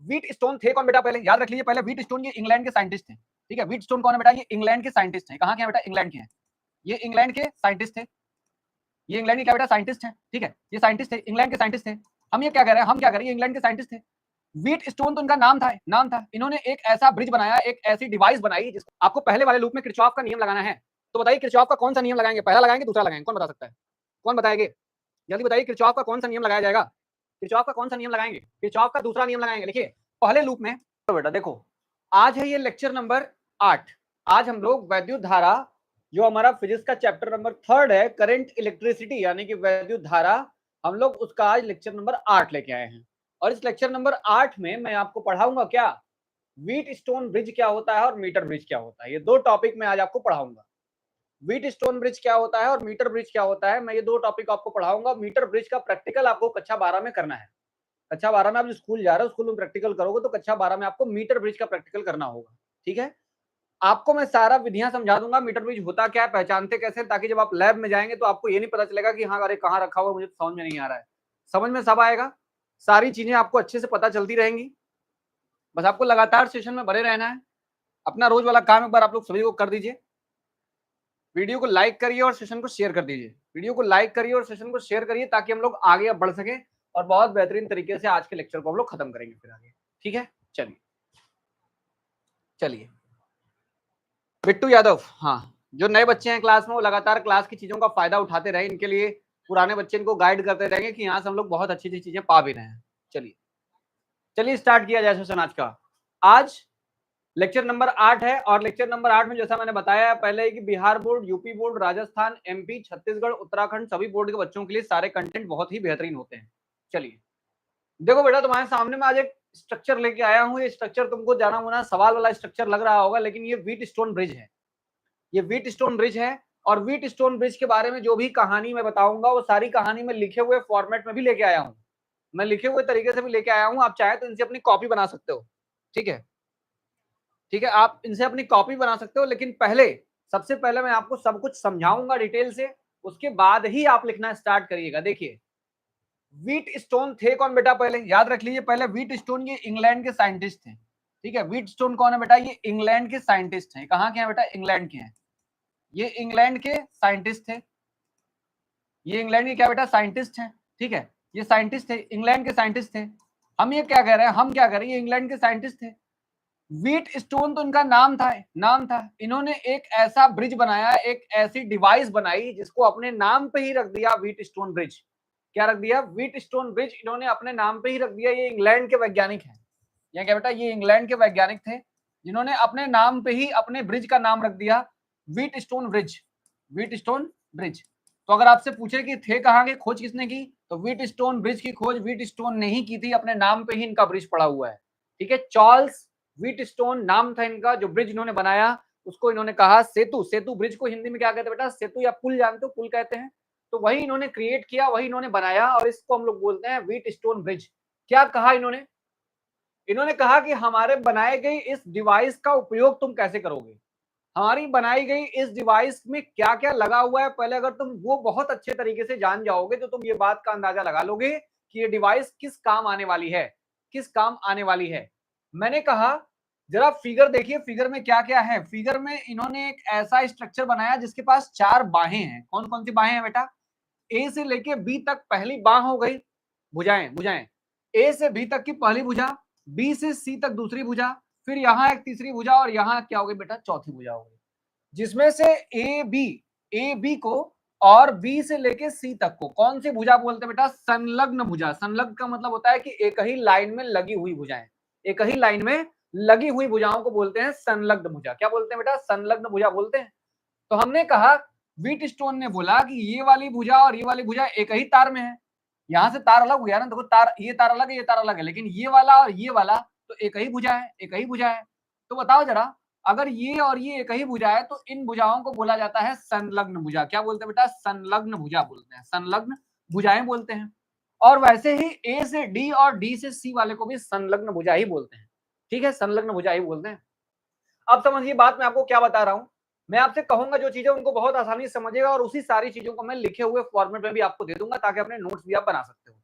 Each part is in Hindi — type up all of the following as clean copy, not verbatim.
व्हीट स्टोन थे कौन बेटा? पहले याद रख लीजिए, पहले व्हीट स्टोन ये इंग्लैंड के साइंटिस्ट थे। ठीक है, व्हीट स्टोन कौन है बेटा? ये इंग्लैंड के साइंटिस्ट हैं। कहाँ के हैं बेटा? इंग्लैंड के हैं। ये इंग्लैंड के साइंटिस्ट थे। ये इंग्लैंड के क्या बेटा? साइंटिस्ट हैं। ठीक है, ये साइंटिस्ट थे, इंग्लैंड के साइंटिस्ट थे। हम ये क्या कह रहे हैं, हम क्या कह रहे हैं, इंग्लैंड के साइंटिस्ट थे। व्हीट स्टोन तो इनका नाम था। इन्होंने एक ऐसा ब्रिज बनाया, एक ऐसी डिवाइस बनाई जिसको आपको पहले वाले लूप में किरचॉफ का नियम लगाना है। तो बताइए किरचॉफ का कौन सा नियम लगाएंगे? पहला लगाएंगे, दूसरा लगाएंगे? कौन बता सकता है? कौन बताएंगे? जल्दी बताइए, किरचॉफ का कौन सा नियम लगाया जाएगा? किरचॉफ का कौन सा नियम लगाएंगे? किरचॉफ का दूसरा नियम लगाएंगे। देखिए पहले लूप में तो बेटा देखो, आज है ये लेक्चर नंबर 8। आज हम लोग वैद्युत धारा, जो हमारा फिजिक्स का चैप्टर नंबर 3 है, करंट इलेक्ट्रिसिटी यानी कि वैद्युत धारा, हम लोग उसका आज लेक्चर नंबर 8 लेके आए हैं। और इस लेक्चर नंबर 8 में मैं आपको पढ़ाऊंगा क्या? व्हीट स्टोन ब्रिज क्या होता है और मीटर ब्रिज क्या होता है। ये दो टॉपिक मैं आज आपको पढ़ाऊंगा। व्हीट स्टोन ब्रिज क्या होता है और मीटर ब्रिज क्या होता है, मैं ये दो टॉपिक आपको पढ़ाऊंगा। मीटर ब्रिज का प्रैक्टिकल आपको कक्षा 12 में करना है। कक्षा 12 में आप जो स्कूल जा रहे हो, स्कूल में प्रैक्टिकल करोगे, तो कक्षा 12 में आपको मीटर ब्रिज का प्रैक्टिकल करना होगा। ठीक है, आपको मैं सारा विधियां समझा दूंगा, मीटर ब्रिज होता क्या है, पहचानते कैसे, ताकि जब आप लैब में जाएंगे तो आपको ये नहीं पता चलेगा कि हाँ अरे कहाँ रखा हुआ, मुझे समझ में नहीं आ रहा है। समझ में सब आएगा, सारी चीजें आपको अच्छे से पता चलती रहेंगी। बस आपको लगातार सेशन में बने रहना है। अपना रोज वाला काम एक बार आप लोग सभी को कर दीजिए। वीडियो को लाइक करिए और सेशन को शेयर कर दीजिए। वीडियो को लाइक करिए और सेशन को शेयर करिए, ताकि हम लोग आगे अब बढ़ सके और बहुत बेहतरीन तरीके से आज के लेक्चर को हम लोग खत्म करेंगे फिर आगे। ठीक है, चलिए चलिए। बिट्टू यादव, हाँ, जो नए बच्चे हैं क्लास में वो लगातार क्लास की चीजों का फायदा उठाते रहे। इनके लिए पुराने बच्चे इनको गाइड करते रहेंगे कि यहाँ से हम लोग बहुत अच्छी अच्छी चीजें पा भी रहे हैं। चलिए चलिए स्टार्ट किया जाए सेशन आज का। आज लेक्चर नंबर 8 है और लेक्चर नंबर 8 में जैसा मैंने बताया पहले कि Bihar board, UP board, Rajasthan, MP, Chhattisgarh, Uttarakhand सभी बोर्ड के बच्चों के लिए सारे कंटेंट बहुत ही बेहतरीन होते हैं। चलिए देखो बेटा, तुम्हारे सामने में आज एक स्ट्रक्चर लेके आया हूँ। ये स्ट्रक्चर तुमको जाना मुना सवाल वाला स्ट्रक्चर लग रहा होगा, लेकिन ये व्हीट स्टोन ब्रिज है। ये व्हीट स्टोन ब्रिज है और व्हीट स्टोन ब्रिज के बारे में जो भी कहानी मैं बताऊंगा वो सारी कहानी मैं लिखे हुए फॉर्मेट में भी लेके आया हूँ। मैं लिखे हुए तरीके से भी लेके आया हूँ। आप चाहे तो इनसे अपनी कॉपी बना सकते हो। ठीक है, ठीक है, आप इनसे अपनी कॉपी बना सकते हो, लेकिन पहले सबसे पहले मैं आपको सब कुछ समझाऊंगा डिटेल से, उसके बाद ही आप लिखना स्टार्ट करिएगा। देखिए व्हीट स्टोन थे कौन बेटा? पहले याद रख लीजिए, पहले व्हीट स्टोन ये इंग्लैंड के साइंटिस्ट थे। ठीक है, व्हीट स्टोन कौन है बेटा? ये इंग्लैंड के साइंटिस्ट हैं। कहाँ के हैं बेटा? इंग्लैंड के हैं। ये इंग्लैंड के साइंटिस्ट थे। ये इंग्लैंड के क्या बेटा? साइंटिस्ट हैं। ठीक है, ये साइंटिस्ट थे, इंग्लैंड के साइंटिस्ट थे। हम ये क्या कह रहे हैं, हम क्या कह रहे हैं, ये इंग्लैंड के साइंटिस्ट थे। व्हीट स्टोन तो इनका नाम था। इन्होंने एक ऐसा ब्रिज बनाया, एक ऐसी डिवाइस बनाई जिसको अपने नाम पे ही रख दिया व्हीट स्टोन ब्रिज। क्या रख दिया? व्हीट स्टोन ब्रिज इन्होंने अपने नाम पे ही रख दिया। ये इंग्लैंड के वैज्ञानिक हैं। ये क्या बेटा? ये इंग्लैंड के वैज्ञानिक थे जिन्होंने अपने नाम पे ही अपने ब्रिज का नाम रख दिया wheat stone bridge. Wheat stone bridge. तो अगर आपसे पूछे कि थे कहाँ के, खोज किसने की, तो व्हीट स्टोन ब्रिज की खोज व्हीट स्टोन ने ही की थी। अपने नाम पे ही इनका ब्रिज पड़ा हुआ है। ठीक है, चार्ल्स व्हीट स्टोन नाम था इनका। जो ब्रिज इन्होंने बनाया उसको इन्होंने कहा सेतु। सेतु ब्रिज को हिंदी में क्या कहते हैं बेटा? सेतु या पुल, जानते हो, पुल कहते हैं। तो वही इन्होंने क्रिएट किया, वही इन्होंने बनाया और इसको हम लोग बोलते हैं व्हीट स्टोन ब्रिज। क्या कहा इन्होंने? इन्होंने कहा कि हमारे बनाए गई इस डिवाइस का उपयोग तुम कैसे करोगे, हमारी बनाई गई इस डिवाइस में क्या क्या लगा हुआ है, पहले अगर तुम वो बहुत अच्छे तरीके से जान जाओगे तो तुम ये बात का अंदाजा लगा लोगे कि ये डिवाइस किस काम आने वाली है, किस काम आने वाली है। मैंने कहा जरा फिगर देखिए, फिगर में क्या क्या है। फिगर में इन्होंने एक ऐसा स्ट्रक्चर बनाया जिसके पास 4 बाहें हैं। कौन कौन सी बाहें हैं बेटा? ए से लेके बी तक पहली बाह हो गई, भुजाएं भुजाएं। ए से बी तक की पहली भुजा, बी से सी तक दूसरी भुजा, फिर यहाँ एक तीसरी भुजा और यहाँ क्या हो गई बेटा? चौथी भुजा हो गई। जिसमें से ए बी को और बी से लेके सी तक को कौन सी भुजा बोलते हैं बेटा? संलग्न भुजा। संलग्न का मतलब होता है कि एक ही लाइन में लगी हुई भुजाएं। एक ही लाइन में लगी हुई भुजाओं को बोलते हैं संलग्न भुजा। क्या बोलते हैं बेटा? संलग्न भुजा बोलते हैं। तो हमने कहा, व्हीट स्टोन ने बोला कि ये वाली भुजा और ये वाली भुजा एक ही तार में है। यहां से तार अलग हो गया ना, देखो तार, ये तार अलग है, ये तार अलग है, लेकिन ये वाला और ये वाला तो एक ही भुजा है, एक ही भुजा है। तो बताओ जरा, अगर ये और ये एक ही भुजा है तो इन भुजाओं को बोला जाता है संलग्न भुजा। क्या बोलते हैं बेटा? संलग्न भुजा बोलते हैं, संलग्न भुजाएं बोलते हैं। और वैसे ही ए से डी और डी से सी वाले को भी संलग्न भुजा ही बोलते हैं। ठीक है, संलग्न भुजा ही बोलते हैं। अब समझिए बात मैं आपको क्या बता रहा हूं। मैं आपसे कहूंगा जो चीजें उनको बहुत आसानी से समझेगा और उसी सारी चीजों को मैं लिखे हुए फॉर्मेट में भी आपको दे दूंगा ताकि अपने नोट्स भी आप बना सकते हो।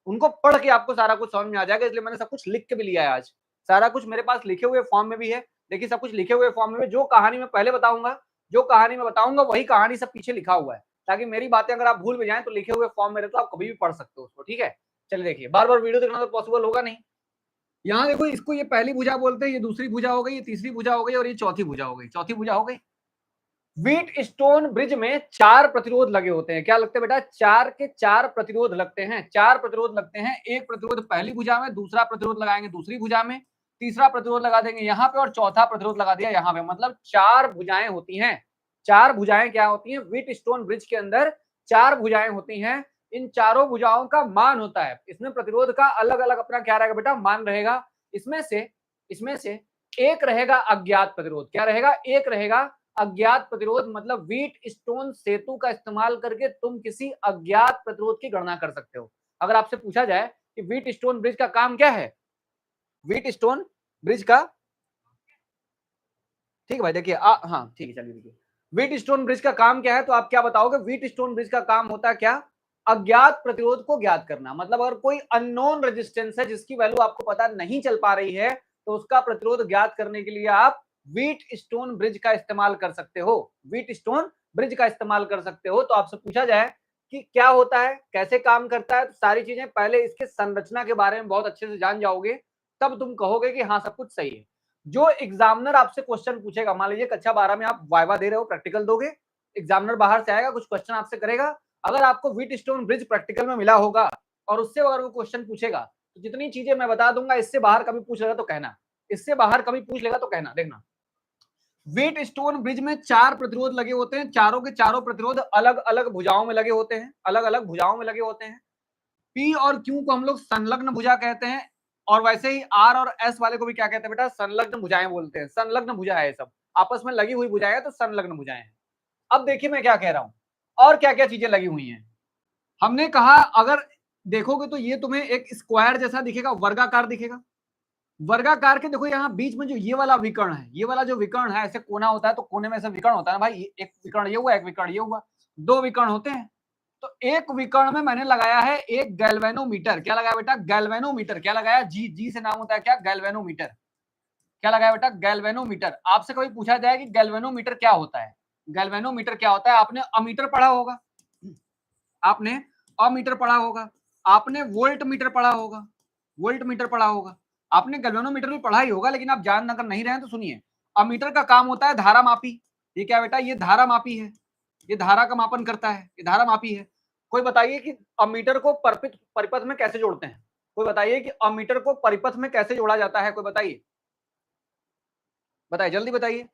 उनको पढ़ के आपको सारा कुछ समझ में आ जाएगा, इसलिए मैंने सब कुछ लिख के भी लिया है आज। सारा कुछ मेरे पास लिखे हुए फॉर्म में भी है। देखिए सब कुछ लिखे हुए फॉर्म में, जो कहानी मैं पहले बताऊंगा, जो कहानी मैं बताऊंगा वही कहानी सब पीछे लिखा हुआ है, ताकि मेरी बातें अगर आप भूल भी जाएं तो लिखे हुए फॉर्म में रहे तो आप कभी भी पढ़ सकते हो उसको, ठीक है। चलिए देखिए, बार बार वीडियो देखना तो पॉसिबल होगा नहीं। यहाँ देखो, इसको ये पहली भुजा बोलते हैं, ये दूसरी भुजा हो गई, ये तीसरी भुजा हो गई और ये चौथी भुजा हो गई, चौथी भुजा हो गई। व्हीट स्टोन ब्रिज में 4 प्रतिरोध लगे होते हैं। क्या लगते हैं बेटा? 4 के 4 प्रतिरोध लगते हैं, 4 प्रतिरोध लगते हैं। एक प्रतिरोध पहली भुजा में, दूसरा प्रतिरोध लगाएंगे दूसरी भुजा में, तीसरा प्रतिरोध लगा देंगे यहाँ पे और चौथा प्रतिरोध लगा दिया यहाँ पे। मतलब 4 भुजाएं होती हैं। 4 भुजाएं क्या होती हैं? व्हीट स्टोन ब्रिज के अंदर 4 भुजाएं होती हैं। इन चारों भुजाओं का मान होता है, इसमें प्रतिरोध का अलग अलग अपना क्या रहेगा बेटा? मान रहेगा। इसमें से एक रहेगा अज्ञात प्रतिरोध। क्या रहेगा? एक रहेगा अज्ञात प्रतिरोध। मतलब व्हीट स्टोन सेतु का इस्तेमाल करके तुम किसी अज्ञात प्रतिरोध की गणना कर सकते हो। अगर आपसे पूछा जाए कि व्हीट स्टोन ब्रिज का काम क्या है, व्हीट स्टोन ब्रिज का, ठीक है भाई, देखिए हाँ ठीक है, चलिए देखिए, व्हीट स्टोन ब्रिज का काम क्या है तो आप क्या बताओगे? व्हीट स्टोन ब्रिज का काम होता है क्या? अज्ञात प्रतिरोध को ज्ञात करना। मतलब अगर कोई अननोन रेजिस्टेंस है जिसकी वैल्यू आपको पता नहीं चल पा रही है, तो उसका प्रतिरोध ज्ञात करने के लिए आप व्हीट स्टोन ब्रिज का इस्तेमाल कर सकते हो। व्हीट स्टोन ब्रिज का इस्तेमाल कर सकते हो। तो आपसे पूछा जाए कि क्या होता है, कैसे काम करता है, तो सारी चीजें पहले इसके संरचना के बारे में बहुत अच्छे से जान जाओगे, तब तुम कहोगे कि हाँ सब कुछ सही है। जो एग्जामिनर आपसे क्वेश्चन पूछेगा, मान लीजिए कक्षा 12 में आप वाइवा दे रहे हो, प्रैक्टिकल दोगे, एग्जामिनर बाहर से आएगा, कुछ क्वेश्चन आपसे करेगा। अगर आपको व्हीट स्टोन ब्रिज प्रैक्टिकल में मिला होगा और उससे अगर वो क्वेश्चन पूछेगा, तो जितनी चीजें मैं बता दूंगा, इससे बाहर कभी पूछ लेगा तो कहना, इससे बाहर कभी पूछ लेगा तो कहना। देखना, व्हीट स्टोन ब्रिज में 4 प्रतिरोध लगे होते हैं। चारों के चारों प्रतिरोध अलग अलग भुजाओं में लगे होते हैं, अलग अलग भुजाओं में लगे होते हैं। पी और क्यू को हम लोग संलग्न भुजा कहते हैं, और वैसे ही आर और एस वाले को भी क्या कहते हैं बेटा? संलग्न भुजाएं बोलते हैं। संलग्न भुजा है, सब आपस में लगी हुई भुजाएं हैं, तो संलग्न भुजाएं हैं। अब देखिए मैं क्या कह रहा हूं, और क्या क्या चीजें लगी हुई हैं। हमने कहा अगर देखोगे तो ये तुम्हें एक स्क्वायर जैसा दिखेगा, वर्गाकार दिखेगा। वर्गाकार के देखो यहाँ बीच में जो ये वाला विकर्ण है, ये वाला जो विकर्ण है, ऐसे कोना होता है तो कोने में ऐसे विकर्ण होता है ना भाई, एक विकर्ण ये हुआ, एक विकर्ण ये हुआ, 2 विकर्ण होते हैं। तो एक विकर्ण में मैंने लगाया है एक गैल्वेनोमीटर। क्या लगाया बेटा? गैल्वेनोमीटर। क्या लगाया? जी, जी से नाम होता है क्या? गैल्वेनोमीटर। क्या लगाया बेटा? गैल्वेनोमीटर। आपसे कभी पूछा जाए कि गैल्वेनोमीटर क्या होता है, गैल्वेनोमीटर क्या होता है? आपने अमीटर पढ़ा होगा, आपने अमीटर पढ़ा होगा, आपने वोल्ट मीटर पढ़ा होगा, वोल्ट मीटर पढ़ा होगा, आपने गैल्वेनोमीटर भी पढ़ा ही होगा, लेकिन आप जान अगर नहीं रहे हैं तो सुनिए। अमीटर का काम होता है धारा मापी। ये क्या बेटा? ये धारा मापी है, ये धारा का मापन करता है, ये धारा मापी है। कोई बताइए कि अमीटर को परिपथ में कैसे जोड़ते हैं? कोई बताइए कि अमीटर को परिपथ में कैसे जोड़ा जाता है? कोई बताइए, बताइए, जल्दी बताइए।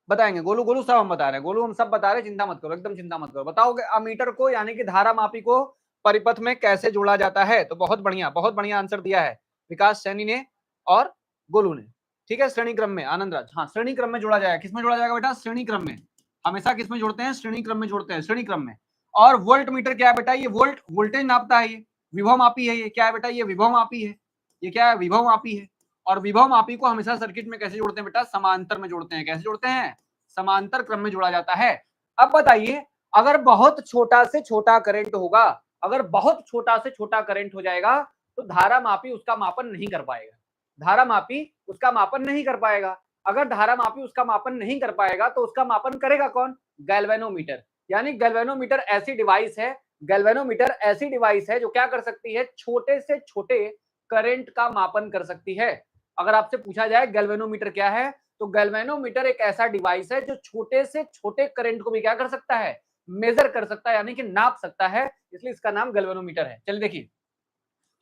बताएंगे गोलू, गोलू सब हम बता रहे हैं, गोलू हम सब बता रहे हैं, चिंता मत करो, एकदम चिंता मत करो। बताओगे अमीटर को यानी कि धारा मापी को परिपथ में कैसे जोड़ा जाता है? तो बहुत बढ़िया आंसर दिया है विकास सैनी ने और गोलू ने। ठीक है, श्रेणी क्रम में, आनंद राज, हाँ श्रेणी क्रम में जोड़ा जाएगा। किसमें जोड़ा जाएगा बेटा? श्रेणी क्रम में। हमेशा किसमें जोड़ते हैं? श्रेणी क्रम में जोड़ते हैं, श्रेणी क्रम में। और वोल्ट मीटर क्या है बेटा? ये वोल्टेज नापता है, ये विभव मापी है। ये क्या है बेटा? ये विभव मापी है। ये क्या है? विभव मापी है। और विभव मापी को हमेशा सर्किट में कैसे जोड़ते हैं बेटा? समांतर में जोड़ते हैं। कैसे जोड़ते हैं? समांतर क्रम में जोड़ा जाता है। अब बताइए, अगर बहुत छोटा से छोटा करंट होगा, अगर बहुत छोटा से छोटा करंट हो जाएगा, तो धारा मापी उसका मापन नहीं कर पाएगा। धारा मापी उसका मापन नहीं कर पाएगा। अगर धारा मापी उसका मापन नहीं कर पाएगा तो उसका मापन करेगा कौन? गैल्वेनोमीटर। यानी गैल्वेनोमीटर ऐसी डिवाइस है, गैल्वेनोमीटर ऐसी डिवाइस है जो क्या कर सकती है? छोटे से छोटे करंट का मापन कर सकती है। अगर आपसे पूछा जाए गैल्वेनोमीटर क्या है, तो गैल्वेनोमीटर एक ऐसा डिवाइस है जो छोटे से छोटे करंट को भी क्या कर सकता है? मेजर कर सकता है, यानी कि नाप सकता है, इसलिए इसका नाम गैल्वेनोमीटर है। चलिए देखिए,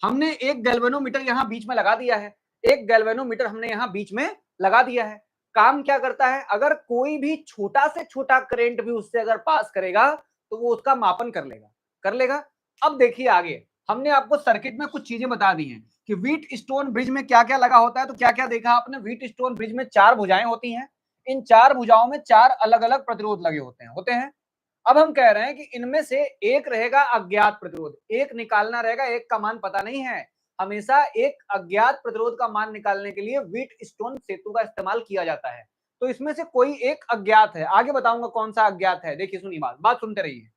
हमने एक गैल्वेनोमीटर यहां बीच में लगा दिया है, एक गैल्वेनोमीटर हमने यहां बीच में लगा दिया है। काम क्या करता है? अगर कोई भी छोटा से छोटा करंट भी उससे अगर पास करेगा तो वो उसका मापन कर लेगा, कर लेगा। अब देखिए आगे, हमने आपको सर्किट में कुछ चीजें बता दी हैं कि व्हीट स्टोन ब्रिज में क्या क्या लगा होता है। तो क्या क्या देखा आपने? व्हीट स्टोन ब्रिज में 4 भुजाएं होती हैं। इन 4 भुजाओं में 4 अलग अलग प्रतिरोध लगे होते हैं। अब हम कह रहे हैं कि इनमें से एक रहेगा अज्ञात प्रतिरोध, एक निकालना रहेगा, एक का मान पता नहीं है। हमेशा एक अज्ञात प्रतिरोध का मान निकालने के लिए व्हीट स्टोन सेतु का इस्तेमाल किया जाता है। तो इसमें से कोई एक अज्ञात है, आगे बताऊंगा कौन सा अज्ञात है। देखिए सुनिए, बात बात सुनते रहिए।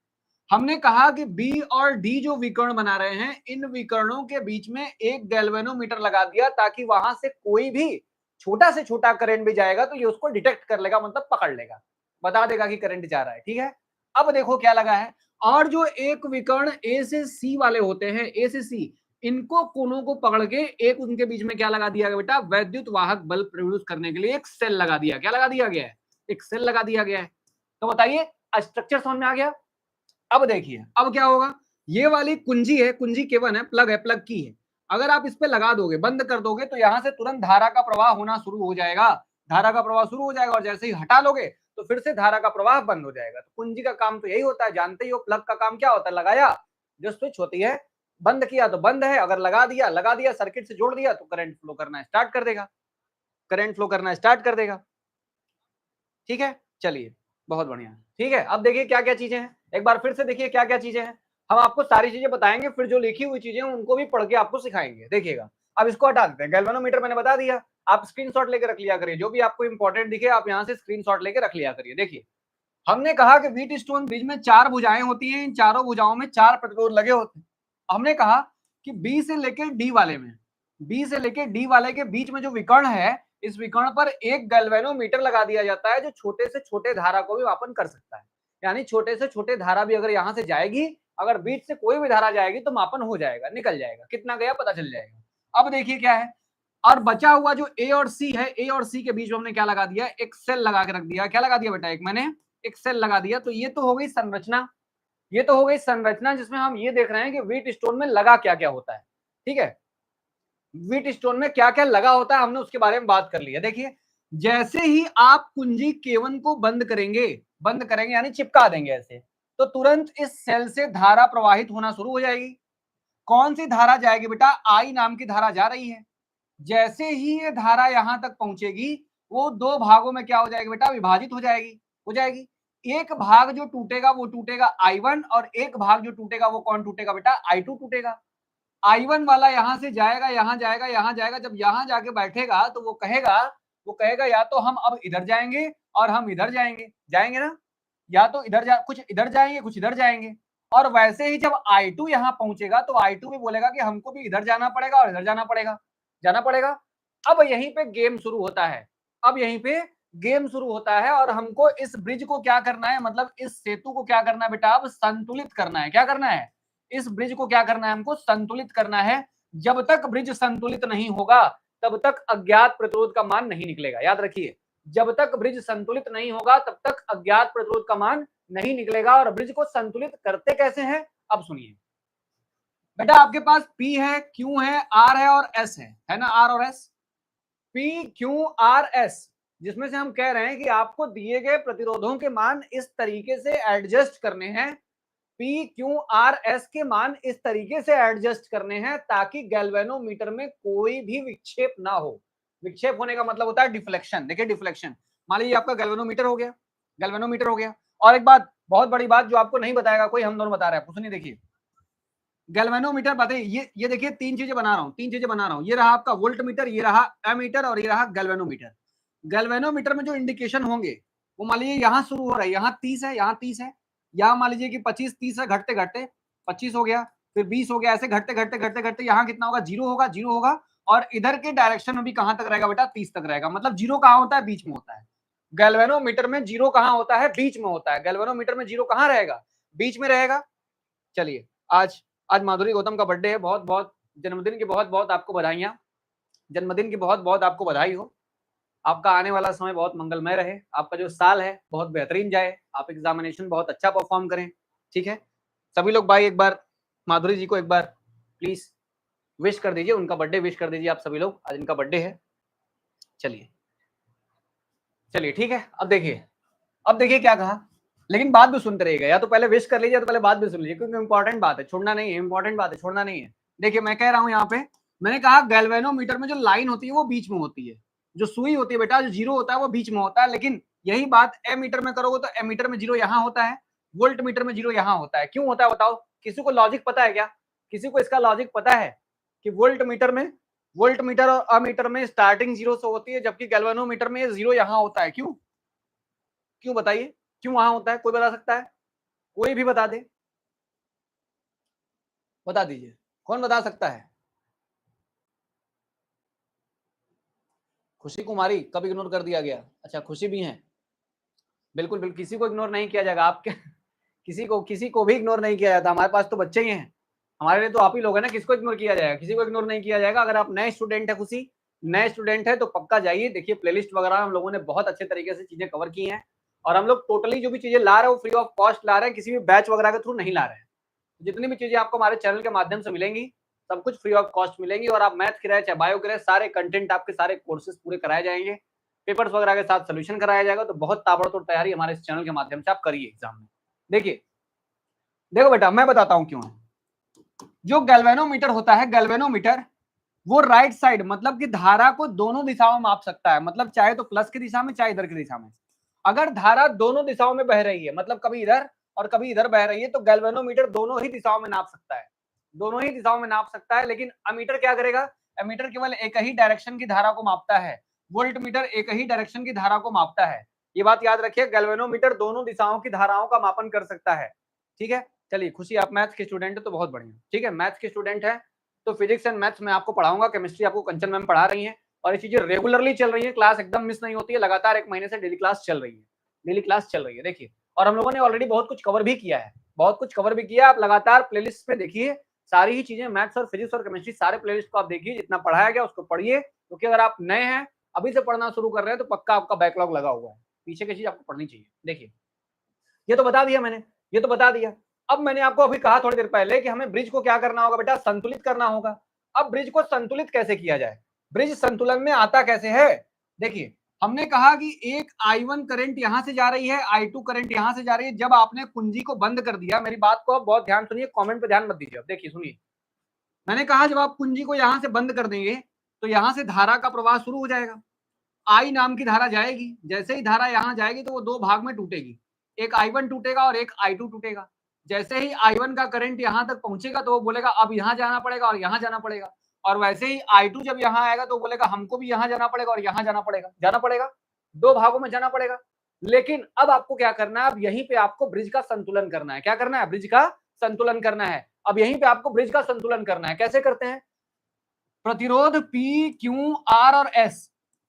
हमने कहा कि बी और डी जो विकर्ण बना रहे हैं, इन विकर्णों के बीच में एक गैल्वेनोमीटर लगा दिया ताकि वहां से कोई भी छोटा से छोटा करंट भी जाएगा तो ये उसको डिटेक्ट कर लेगा, मतलब पकड़ लेगा, बता देगा कि करंट जा रहा है। ठीक है, अब देखो क्या लगा है, और जो एक विकर्ण ए से सी वाले होते हैं, ए से सी, इनको कोनों को पकड़ के एक उनके बीच में क्या लगा दिया गया बेटा, वैद्युत वाहक बल प्रोड्यूस करने के लिए एक सेल लगा दिया। क्या लगा दिया गया है? एक सेल लगा दिया गया है। तो बताइए स्ट्रक्चर समझ में आ गया? अब देखिए अब क्या होगा, ये वाली कुंजी है, कुंजी केवन है, प्लग की है, अगर आप इस पे लगा दोगे, बंद कर दोगे तो यहां से तुरंत धारा का प्रवाह होना शुरू हो जाएगा, धारा का प्रवाह शुरू हो जाएगा, और जैसे ही हटा लोगे तो फिर से धारा का प्रवाह बंद हो जाएगा। तो कुंजी का काम तो यही होता है, जानते ही हो, प्लग का काम क्या होता है, लगाया जो स्विच होती है, बंद किया तो बंद है, अगर लगा दिया सर्किट से जोड़ दिया तो करंट फ्लो करना स्टार्ट कर देगा, करंट फ्लो करना स्टार्ट कर देगा। ठीक है, चलिए बहुत बढ़िया। ठीक है, अब देखिए क्या क्या चीजें हैं, एक बार फिर से देखिए क्या क्या चीजें हैं, हम आपको सारी चीजें बताएंगे, फिर जो लिखी हुई चीजें हैं उनको भी पढ़ के आपको सिखाएंगे। देखिएगा, अब इसको हटा देते हैं, गैल्वेनोमीटर मैंने बता दिया, आप स्क्रीनशॉट लेकर रख लिया करिए, जो भी आपको इंपॉर्टेंट दिखे आप यहाँ से स्क्रीनशॉट लेकर रख लिया करिए। देखिए, हमने कहा कि व्हीट स्टोन ब्रिज में 4 भुजाएं होती हैं, इन चारों भुजाओं में 4 प्रतिरोध लगे होते हैं। हमने कहा कि बी से लेकर डी वाले में, बी से लेकर डी वाले के बीच में जो विकर्ण है, इस विकर्ण पर एक गैल्वेनोमीटर लगा दिया जाता है जो छोटे से छोटे धारा को भी मापन कर सकता है। यानी छोटे से छोटे धारा भी अगर यहां से जाएगी, अगर बीच से कोई भी धारा जाएगी तो मापन हो जाएगा, निकल जाएगा, कितना गया पता चल जाएगा। अब देखिए क्या है, और बचा हुआ जो ए और सी है, ए और सी के बीच में हमने क्या लगा दिया, एक सेल लगा के रख दिया। क्या लगा दिया बेटा, एक मैंने एक सेल लगा दिया। तो ये तो हो गई संरचना, ये तो हो गई संरचना जिसमें हम ये देख रहे हैं कि व्हीट स्टोन में लगा क्या क्या होता है। ठीक है, व्हीट स्टोन में क्या क्या लगा होता है हमने उसके बारे में बात कर ली है। देखिए, जैसे ही आप कुंजी केवन को बंद करेंगे यानी चिपका देंगे ऐसे, तो तुरंत इस सेल से धारा प्रवाहित होना शुरू हो जाएगी। कौन सी धारा जाएगी बेटा, आई नाम की धारा जा रही है। जैसे ही ये धारा यहां तक पहुंचेगी, वो दो भागों में क्या हो जाएगी बेटा, विभाजित हो जाएगी। एक भाग जो टूटेगा वो टूटेगा I1, और एक भाग जो टूटेगा वो कौन टूटेगा बेटा, I2 टूटेगा। I1 वाला यहां से जाएगा, यहां जाएगा, यहां जाएगा, जब यहां जाके बैठेगा तो वो कहेगा या तो हम अब इधर जाएंगे और हम इधर जाएंगे ना, या तो कुछ इधर जाएंगे, कुछ इधर जाएंगे। और वैसे ही जब I2 यहां पहुंचेगा तो I2 भी बोलेगा कि हमको भी इधर जाना पड़ेगा और इधर जाना पड़ेगा। अब यहीं पे गेम शुरू होता है, अब यहीं पे गेम शुरू होता है, और हमको इस ब्रिज को क्या करना है, मतलब इस सेतु को क्या करना है बेटा, अब संतुलित करना है। क्या करना है, इस ब्रिज को क्या करना है, हमको संतुलित करना है। जब तक ब्रिज संतुलित नहीं होगा तब तक अज्ञात प्रतिरोध का मान नहीं निकलेगा। याद रखिए, जब तक ब्रिज संतुलित नहीं होगा तब तक अज्ञात प्रतिरोध का मान नहीं निकलेगा। और ब्रिज को संतुलित करते कैसे हैं, अब सुनिए बेटा, आपके पास P है, Q है, R है और S है ना, R और S, P Q R S, जिसमें से हम कह रहे हैं कि आपको दिए गए प्रतिरोधों के मान इस तरीके से एडजस्ट करने हैं, P Q R S के मान इस तरीके से एडजस्ट करने हैं ताकि गैल्वेनोमीटर में कोई भी विक्षेप ना हो। विक्षेप होने का मतलब होता है डिफ्लेक्शन। देखिए डिफ्लेक्शन, मान लीजिए आपका गैल्वेनोमीटर हो गया, और एक बात, बहुत बड़ी बात जो आपको नहीं बताएगा कोई, हम दोनों बता रहे हैं, कुछ नहीं। देखिए गैल्वेनोमीटर बताइए, ये देखिए तीन चीजें बना रहा हूं, ये रहा आपका वोल्ट मीटर, ये रहा एमीटर, और ये रहा गैल्वेनोमीटर। गैल्वेनोमीटर में जो इंडिकेशन होंगे वो मान लीजिए यहाँ शुरू हो रहा है, यहाँ 30 है, यहाँ मान लीजिए कि 25-30 है, घटते घटते 25 हो गया, फिर 20 हो गया, ऐसे घटते घटते घटते घटते यहाँ कितना होगा, जीरो होगा। और इधर के डायरेक्शन में भी कहां तक रहेगा बेटा, 30 तक रहेगा। मतलब जीरो कहां होता है, बीच में होता है। गैल्वेनोमीटर में जीरो कहां होता है, बीच में होता है। गैल्वेनोमीटर में जीरो कहां रहेगा, बीच में रहेगा। चलिए, आज आज माधुरी गौतम का बर्थडे है, बहुत बहुत जन्मदिन की बहुत बहुत आपको बधाइयां, जन्मदिन की बहुत बहुत आपको बधाई हो। आपका आने वाला समय बहुत मंगलमय रहे, आपका जो साल है बहुत बेहतरीन जाए, आप एग्जामिनेशन बहुत अच्छा परफॉर्म करें। ठीक है, सभी लोग भाई एक बार माधुरी जी को एक बार प्लीज विश कर दीजिए, उनका बर्थडे विश कर दीजिए आप सभी लोग, आज इनका बर्थडे है। चलिए ठीक है, अब देखिए क्या कहा, लेकिन बात भी सुनते रहिएगा, या तो पहले विश कर लीजिए, तो पहले बात भी सुन लीजिए, क्योंकि इंपॉर्टेंट बात है, छोड़ना नहीं है, इंपॉर्टेंट बात है, छोड़ना नहीं है। देखिए मैं कह रहा हूं यहाँ पे, मैंने कहा गैल्वेनोमीटर में जो लाइन होती है वो बीच में होती है, जो सुई होती है बेटा, जो जीरो होता है वो बीच में होता है। लेकिन यही बात एमीटर में करोगे तो एमीटर में जीरो यहाँ होता है, वोल्ट मीटर में जीरो यहाँ होता है। क्यों होता है बताओ, किसी को लॉजिक पता है क्या, किसी को इसका लॉजिक पता है कि वोल्ट मीटर और अमीटर में स्टार्टिंग जीरो से होती है, जबकि गैल्वेनोमीटर में जीरो यहाँ होता है। क्यों बताइए, क्यों वहां होता है, कोई बता सकता है, कोई भी बता दे। बता दीजिए, कौन बता सकता है? खुशी कुमारी कब इग्नोर कर दिया गया? अच्छा, खुशी भी हैं। बिल्कुल, बिल्कुल, किसी को इग्नोर नहीं किया जाएगा। आप क्या किसी को भी इग्नोर नहीं किया जाता। हमारे पास तो बच्चे ही हैं। हमारे लिए तो आप ही लोग हैं ना, किसको इग्नोर किया जाएगा? किसी को इग्नोर नहीं किया जाएगा। अगर आप नए स्टूडेंट हैं खुशी, नए स्टूडेंट हैं तो पक्का जाइए, देखिए प्लेलिस्ट वगैरह हम लोगों ने बहुत अच्छे तरीके से चीज़ें कवर की हैं और हम लोग टोटली जो भी चीज़ें ला रहे हैं वो फ्री ऑफ कॉस्ट ला रहे हैं, किसी भी बैच वगैरह के थ्रू नहीं ला रहे हैं। जितनी भी चीज़ें आपको हमारे चैनल के माध्यम से मिलेंगी, सब कुछ फ्री ऑफ कॉस्ट मिलेंगी और आप मैथ की रहे चाहे बायो की रहे, सारे कंटेंट आपके सारे कोर्सेज़ पूरे कराए जाएँगे। पेपर्स वगैरह के साथ सॉल्यूशन कराया जाएगा, तो बहुत ताबड़तोड़ तैयारी हमारे इस चैनल के माध्यम से आप करिए एग्जाम में। देखिए, देखो बेटा मैं बताता हूँ क्यों है। जो गैल्वेनोमीटर होता है, गैल्वेनोमीटर वो राइट साइड मतलब कि धारा को दोनों दिशाओं में माप सकता है, मतलब चाहे तो प्लस की दिशा में चाहे इधर की दिशा में। अगर धारा दोनों दिशाओं में बह रही है, मतलब कभी इधर और कभी इधर बह रही है, तो गैल्वेनोमीटर दोनों ही दिशाओं में नाप सकता है, दोनों ही दिशाओं में नाप सकता है। लेकिन अमीटर क्या करेगा? अमीटर केवल एक ही डायरेक्शन की धारा को मापता है, वोल्टमीटर एक ही डायरेक्शन की धारा को मापता है। ये बात याद रखिए, गैल्वेनोमीटर दोनों दिशाओं की धाराओं का मापन कर सकता है। ठीक है, चलिए खुशी आप मैथ्स के स्टूडेंट है तो बहुत बढ़िया। ठीक है, मैथ्स के स्टूडेंट है तो फिजिक्स एंड मैथ्स मैं आपको पढ़ाऊंगा, केमिस्ट्री आपको कंचन मैम पढ़ा रही हैं और ये चीजें रेगुलरली चल रही है, क्लास एकदम मिस नहीं होती है, लगातार 1 महीने से डेली क्लास चल रही है, डेली क्लास चल रही है। देखिए, और हम लोगों ने ऑलरेडी बहुत कुछ कवर भी किया है, बहुत कुछ कवर भी किया है। आप लगातार प्लेलिस्ट पे देखिए, सारी ही चीजें मैथ्स और फिजिक्स और केमिस्ट्री सारे प्लेलिस्ट को आप देखिए, जितना पढ़ाया गया उसको पढ़िए, क्योंकि अगर आप नए हैं अभी से पढ़ना शुरू कर रहे हैं तो पक्का आपका बैकलॉग लगा हुआ है, पीछे की चीज आपको पढ़नी चाहिए। देखिए, ये तो बता दिया मैंने, ये तो बता दिया। अब मैंने आपको अभी कहा थोड़ी देर पहले कि हमें ब्रिज को क्या करना होगा बेटा? संतुलित करना होगा। अब ब्रिज को संतुलित कैसे किया जाए? ब्रिज संतुलन में आता कैसे है? देखिए, हमने कहा कि एक I1 करंट यहां से जा रही है, I2 करंट यहां से जा रही है। जब आपने कुंजी को बंद कर दिया, मेरी बात को आप बहुत ध्यान सुनिए, कमेंट पे ध्यान मत दीजिए। अब देखिए सुनिए, मैंने कहा जब आप कुंजी को यहां से बंद कर देंगे तो यहां से धारा का प्रवाह शुरू हो जाएगा। आई नाम की धारा जाएगी, जैसे ही धारा यहां जाएगी तो वो दो भाग में टूटेगी, एक I1 टूटेगा और एक I2 टूटेगा। जैसे ही I1 का करंट यहां तक पहुंचेगा तो वो बोलेगा अब यहां जाना पड़ेगा और यहां जाना पड़ेगा, और वैसे ही I2 जब यहां आएगा तो बोलेगा हमको भी यहां जाना पड़ेगा और यहां जाना पड़ेगा, दो भागों में जाना पड़ेगा। लेकिन अब आपको क्या करना है? अब यहीं पे आपको ब्रिज का संतुलन करना है। क्या करना है? ब्रिज का संतुलन करना है। अब यहीं पे आपको ब्रिज का संतुलन करना है। कैसे करते हैं? प्रतिरोध P, Q, R और S,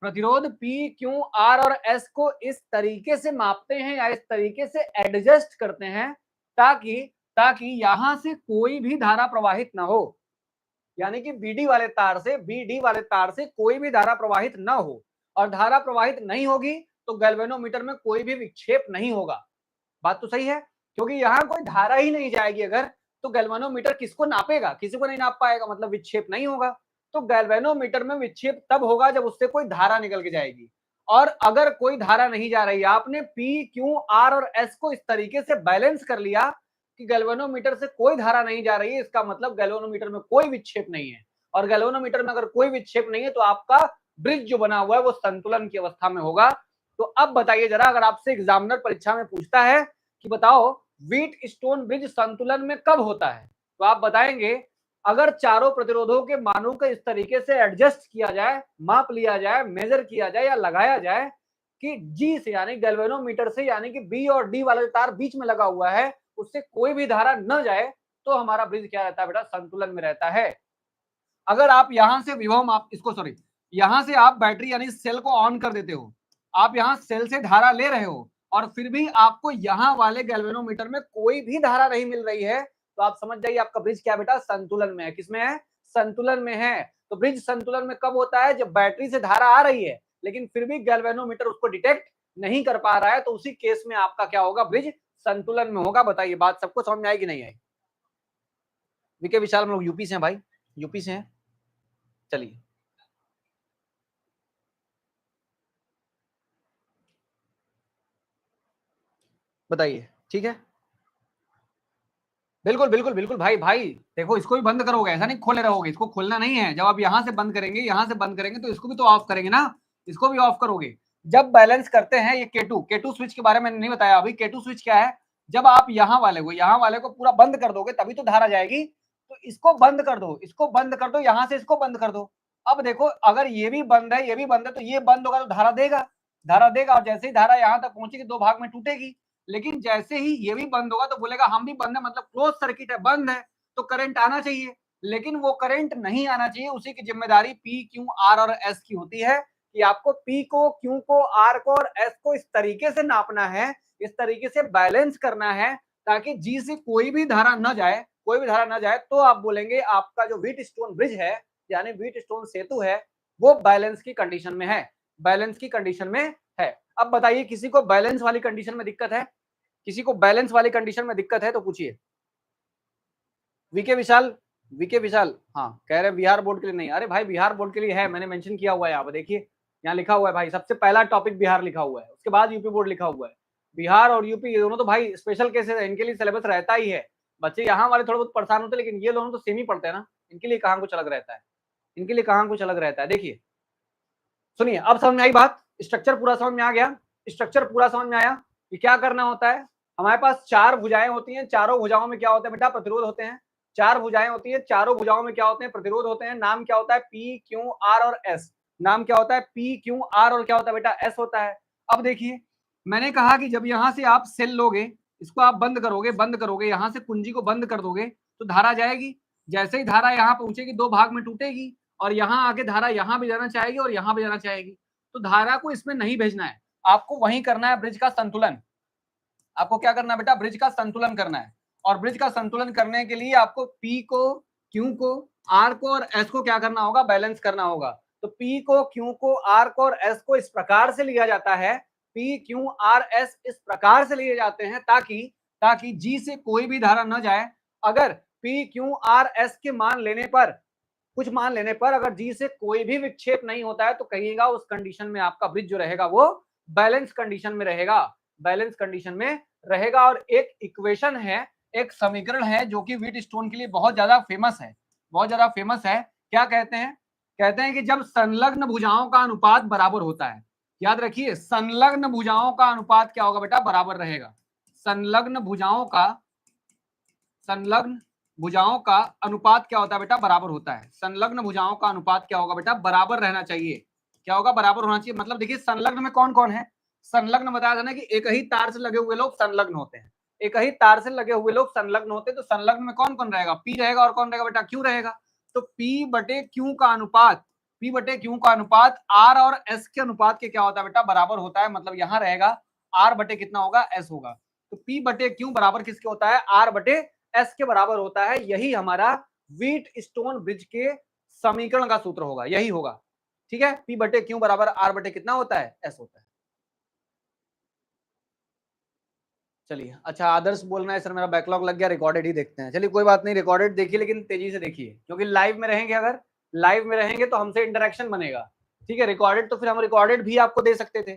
प्रतिरोध P, Q, R और S को इस तरीके से मापते हैं या इस तरीके से एडजस्ट करते हैं ताकि ताकि यहां से कोई भी धारा प्रवाहित ना हो, यानी कि BD वाले तार से BD वाले तार से कोई भी धारा प्रवाहित ना हो, और धारा प्रवाहित नहीं होगी तो गैल्वेनोमीटर में कोई भी विक्षेप नहीं होगा। बात तो सही है, क्योंकि यहाँ कोई धारा ही नहीं जाएगी अगर, तो गैल्वेनोमीटर किसको नापेगा? किसी को नहीं नाप पाएगा, मतलब विक्षेप नहीं होगा। तो गैल्वेनोमीटर में विक्षेप तब होगा जब उससे कोई धारा निकल के जाएगी, और अगर कोई धारा नहीं जा रही, आपने P, Q, R और S को इस तरीके से बैलेंस कर लिया कि गैल्वेनोमीटर से कोई धारा नहीं जा रही है, इसका मतलब गैल्वेनोमीटर में कोई विक्षेप नहीं है, और गैल्वेनोमीटर में अगर कोई विक्षेप नहीं है तो आपका ब्रिज जो बना हुआ है वो संतुलन की अवस्था में होगा। तो अब बताइए जरा, अगर आपसे एग्जामिनर परीक्षा में पूछता है कि बताओ व्हीट स्टोन ब्रिज संतुलन में कब होता है, तो आप बताएंगे अगर चारों प्रतिरोधों के मानों को इस तरीके से एडजस्ट किया जाए, माप लिया जाए, मेजर किया जाए या लगाया जाए कि जी से यानी गैल्वेनोमीटर से, यानी कि बी और डी वाला तार बीच में लगा हुआ है, उससे कोई भी धारा न जाए, तो हमारा ब्रिज क्या रहता है बेटा? संतुलन में रहता है। अगर आप यहां से विभव माप इसको सॉरी यहां से आप बैटरी यानी सेल को ऑन कर देते हो, आप यहां सेल से धारा ले रहे हो और फिर भी आपको यहां वाले गैल्वेनोमीटर में कोई भी धारा नहीं मिल रही है, तो आप समझ जाइए आपका ब्रिज क्या बेटा? संतुलन में है। किसमें है? संतुलन में है। तो ब्रिज संतुलन में कब होता है? जब बैटरी से धारा आ रही है लेकिन फिर भी गैल्वेनोमीटर उसको डिटेक्ट नहीं कर पा रहा है, तो उसी केस में आपका क्या होगा? ब्रिज संतुलन में होगा। बताइए बात सबको समझ में आई कि नहीं आई? विके विशाल, हम लोग यूपी से हैं भाई, यूपी से हैं। चलिए बताइए, ठीक है। बिल्कुल बिल्कुल बिल्कुल भाई भाई, देखो इसको भी बंद करोगे, ऐसा नहीं खोले रहोगे, इसको खोलना नहीं है। जब आप यहां से बंद करेंगे, यहां से बंद करेंगे तो इसको भी तो ऑफ करेंगे ना, इसको भी ऑफ करोगे। जब बैलेंस करते हैं ये K2 स्विच के बारे में नहीं बताया अभी। K2 स्विच क्या है? जब आप यहाँ वाले को पूरा बंद कर दोगे तभी तो धारा जाएगी। तो इसको बंद कर दो, इसको बंद कर दो, यहां से इसको बंद कर दो। अब देखो अगर ये भी बंद है, ये भी बंद है, तो ये बंद होगा तो धारा देगा, धारा देगा, और जैसे ही धारा यहां तक पहुंचेगी दो भाग में टूटेगी। लेकिन जैसे ही ये भी बंद होगा तो बोलेगा हम भी बंद है, मतलब क्लोज सर्किट है, बंद है। तो करंट आना चाहिए, लेकिन वो करंट नहीं आना चाहिए। उसी की जिम्मेदारी पी, क्यू, आर और एस की होती है कि आपको पी को, क्यू को, आर को और एस को इस तरीके से नापना है, इस तरीके से बैलेंस करना है ताकि जी से कोई भी धारा न जाए, कोई भी धारा न जाए। तो आप बोलेंगे आपका जो व्हीटस्टोन ब्रिज है यानी व्हीटस्टोन सेतु है वो बैलेंस की कंडीशन में है, बैलेंस की कंडीशन में है। अब बताइए किसी को बैलेंस वाली कंडीशन में दिक्कत है? किसी को बैलेंस वाली कंडीशन में दिक्कत है तो पूछिए। वीके विशाल, वीके विशाल, हाँ कह रहे बिहार बोर्ड के लिए नहीं। अरे भाई बिहार बोर्ड के लिए है, मैंने मेंशन किया हुआ है यहाँ पर, देखिए यहाँ लिखा हुआ है भाई, सबसे पहला टॉपिक बिहार लिखा हुआ है, उसके बाद यूपी बोर्ड लिखा हुआ है। बिहार और यूपी ये दोनों तो भाई स्पेशल केसेस है, इनके लिए सिलेबस रहता ही है। बच्चे यहाँ वाले थोड़े बहुत परेशान होते हैं, लेकिन ये दोनों तो सेम ही पढ़ते हैं ना, इनके लिए कहाँ कुछ अलग रहता है, इनके लिए कहाँ कुछ अलग रहता है। देखिए सुनिए, अब समझ में आई बात, स्ट्रक्चर पूरा समझ में आ गया, स्ट्रक्चर पूरा समझ में आया कि क्या करना होता है। हमारे पास चार भुजाएं होती हैं, चारों भुजाओं में क्या होता है बेटा, प्रतिरोध होते हैं। चार भुजाएं होती है, चारों भुजाओं में क्या होते हैं, प्रतिरोध होते हैं। नाम क्या होता है, पी, क्यू, आर और एस। नाम क्या होता है, पी, क्यू, आर और क्या होता है बेटा, एस होता है। अब देखिए मैंने कहा कि जब यहां से आप सेल लोगे, इसको आप बंद करोगे, बंद करोगे, यहां से कुंजी को बंद कर दोगे तो धारा जाएगी। जैसे ही धारा यहाँ पहुंचेगी दो भाग में टूटेगी और यहाँ आके धारा यहाँ भी जाना चाहेगी और यहाँ भी जाना चाहेगी। तो धारा को इसमें नहीं भेजना है, आपको वहीं करना है ब्रिज का संतुलन। आपको क्या करना है बेटा, ब्रिज का संतुलन करना है। और ब्रिज का संतुलन करने के लिए आपको पी को, क्यू को, आर को और एस को क्या करना होगा, बैलेंस करना होगा। तो पी को, क्यू को, आर को और एस को इस प्रकार से लिया जाता है, पी, क्यू, आर, एस इस प्रकार से लिए जाते हैं ताकि ताकि जी से कोई भी धारा न जाए। अगर पी, क्यू, आर, एस के मान लेने पर, कुछ मान लेने पर अगर जी से कोई भी विक्षेप नहीं होता है तो कहिएगा उस कंडीशन में आपका ब्रिज जो रहेगा वो बैलेंस कंडीशन में रहेगा, बैलेंस कंडीशन में रहेगा। और एक इक्वेशन है, एक समीकरण है जो कि व्हीटस्टोन के लिए बहुत ज्यादा फेमस है, बहुत ज्यादा फेमस है। क्या कहते हैं, कहते हैं कि जब संलग्न भुजाओं का अनुपात बराबर होता है, याद रखिए संलग्न भुजाओं का अनुपात क्या होगा बेटा, बराबर रहेगा। संलग्न भुजाओं का, संलग्न भुजाओं का अनुपात क्या होता है बेटा, बराबर होता है। संलग्न भुजाओं का अनुपात क्या होगा बेटा, बराबर रहना चाहिए। क्या होगा, बराबर होना चाहिए। मतलब देखिए संलग्न में कौन कौन है, संलग्न बताया था ना कि एक ही तार से लगे हुए लोग संलग्न होते हैं, एक ही तार से लगे हुए लोग संलग्न होते हैं। तो संलग्न में कौन कौन रहेगा, पी रहेगा और कौन रहेगा बेटा, क्यू रहेगा। तो पी बटे क्यू का अनुपात, पी बटे क्यू का अनुपात आर और एस के अनुपात के क्या होता है बेटा, बराबर होता है। मतलब यहां रहेगा आर बटे कितना होगा, एस होगा। तो पी बटे क्यू बराबर किसके होता है, आर बटे एस के बराबर होता है। यही हमारा व्हीटस्टोन ब्रिज के समीकरण का सूत्र होगा, यही होगा। ठीक है, पी बटे क्यू बराबर आर बटे कितना होता है, एस होता है। चलिए, अच्छा आदर्श बोल रहा है सर मेरा बैकलॉग लग गया, रिकॉर्डेड ही देखते हैं। चलिए कोई बात नहीं, रिकॉर्डेड देखिए लेकिन तेजी से देखिए, क्योंकि लाइव में रहेंगे, अगर लाइव में रहेंगे तो हमसे इंटरेक्शन बनेगा। ठीक है, रिकॉर्डेड तो फिर हम रिकॉर्डेड भी आपको दे सकते थे।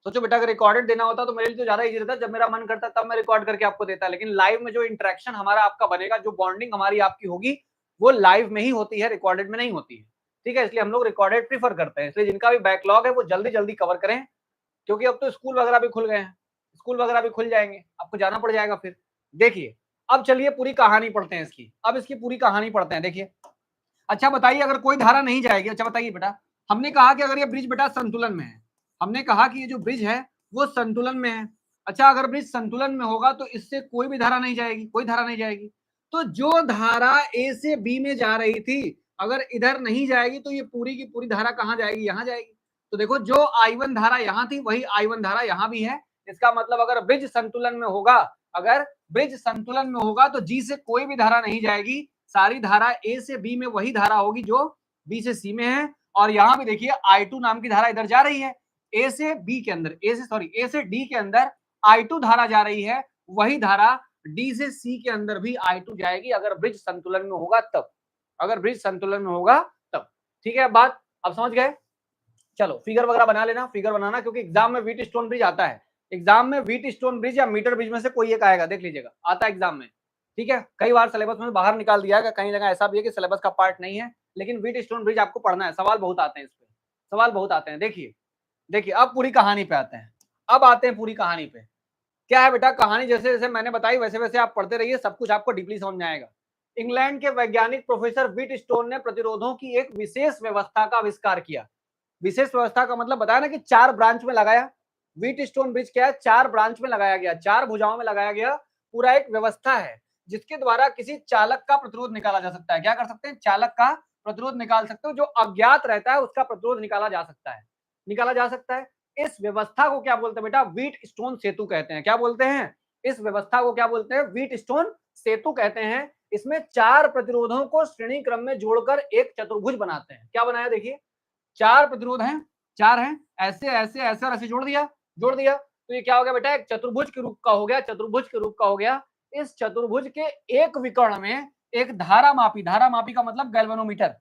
सोचो बेटा अगर रिकॉर्डेड देना होता तो मेरे लिए तो ज्यादा इजी रहता, जब मेरा मन करता तब मैं रिकॉर्ड करके आपको देता। लेकिन लाइव में जो इंटरेक्शन हमारा आपका बनेगा, जो बॉन्डिंग हमारी आपकी होगी, वो लाइव में ही होती है, रिकॉर्डेड में नहीं होती है। ठीक है, इसलिए हम लोग रिकॉर्डेड प्रीफर करते हैं। इसलिए जिनका भी बैकलॉग है वो जल्दी जल्दी कवर करें, क्योंकि अब तो स्कूल वगैरह भी खुल गए हैं, स्कूल वगैरह भी खुल जाएंगे, आपको जाना पड़ जाएगा फिर। देखिए अब चलिए पूरी कहानी पढ़ते हैं इसकी, अब इसकी पूरी कहानी पढ़ते हैं। देखिए अच्छा बताइए अगर कोई धारा नहीं जाएगी, अच्छा बताइए बेटा, हमने कहा कि अगर ये ब्रिज बेटा संतुलन में है, हमने कहा कि ये जो ब्रिज है वो संतुलन में है। अच्छा अगर ब्रिज संतुलन में होगा तो इससे कोई भी धारा नहीं जाएगी, कोई धारा नहीं जाएगी। तो जो धारा ए से बी में जा रही थी अगर इधर नहीं जाएगी तो ये पूरी की पूरी धारा कहां जाएगी, यहां जाएगी। तो देखो जो I1 धारा यहां थी वही I1 धारा यहां भी है। इसका मतलब अगर ब्रिज संतुलन में होगा, अगर ब्रिज संतुलन में होगा तो जी से कोई भी धारा नहीं जाएगी, सारी धारा ए से बी में वही धारा होगी जो बी से सी में है। और यहां भी देखिए I2 नाम की धारा इधर जा रही है, ए से बी के अंदर, ए से डी के अंदर I2 धारा जा रही है, वही धारा डी से सी के अंदर भी I2 जाएगी अगर ब्रिज संतुलन में होगा तब, अगर ब्रिज संतुलन में होगा तब। ठीक है बात, अब समझ गए। चलो फिगर वगैरह बना लेना, फिगर बनाना, क्योंकि एग्जाम में व्हीटस्टोन ब्रिज आता है, एग्जाम में व्हीटस्टोन ब्रिज या मीटर ब्रिज में से कोई एक आएगा, देख लीजिएगा आता है एग्जाम में। ठीक है, कई बार सिलेबस में बाहर निकाल दिया है, कहीं जगह ऐसा भी है कि सिलेबस का पार्ट नहीं है, लेकिन व्हीटस्टोन ब्रिज आपको पढ़ना है, सवाल बहुत आते हैं इस पे, सवाल बहुत आते हैं। देखिए देखिए अब पूरी कहानी पे आते हैं, अब आते हैं पूरी कहानी पे। क्या है बेटा, कहानी जैसे जैसे मैंने बताई वैसे वैसे आप पढ़ते रहिए, सब कुछ आपको डीपली समझ में आएगा। इंग्लैंड के वैज्ञानिक प्रोफेसर व्हीटस्टोन ने प्रतिरोधों की एक विशेष व्यवस्था का आविष्कार किया। विशेष व्यवस्था का मतलब बताया ना कि चार ब्रांच में लगाया। व्हीटस्टोन ब्रिज क्या है, चार ब्रांच में लगाया गया, चार भुजाओं में लगाया गया, पूरा एक व्यवस्था है जिसके द्वारा किसी चालक का प्रतिरोध निकाला जा सकता है। क्या कर सकते हैं? चालक का प्रतिरोध निकाल सकते हो। जो अज्ञात रहता है उसका प्रतिरोध निकाला जा सकता है, निकाला जा सकता है। इस व्यवस्था को क्या बोलते हैं बेटा? व्हीट स्टोन सेतु कहते हैं। क्या बोलते हैं? इस व्यवस्था को क्या बोलते हैं? व्हीट स्टोन सेतु कहते हैं। इसमें 4 प्रतिरोधों को श्रेणी क्रम में जोड़कर एक चतुर्भुज बनाते हैं। क्या बनाया? देखिए 4 प्रतिरोध हैं, 4 हैं, ऐसे ऐसे ऐसे और ऐसे जोड़ दिया, जोड़ दिया, तो ये क्या हो गया बेटा? एक चतुर्भुज के रूप का हो गया, चतुर्भुज के रूप का हो गया। इस चतुर्भुज के एक विकर्ण में एक धारामापी, धारामापी का मतलब गैल्वेनोमीटर,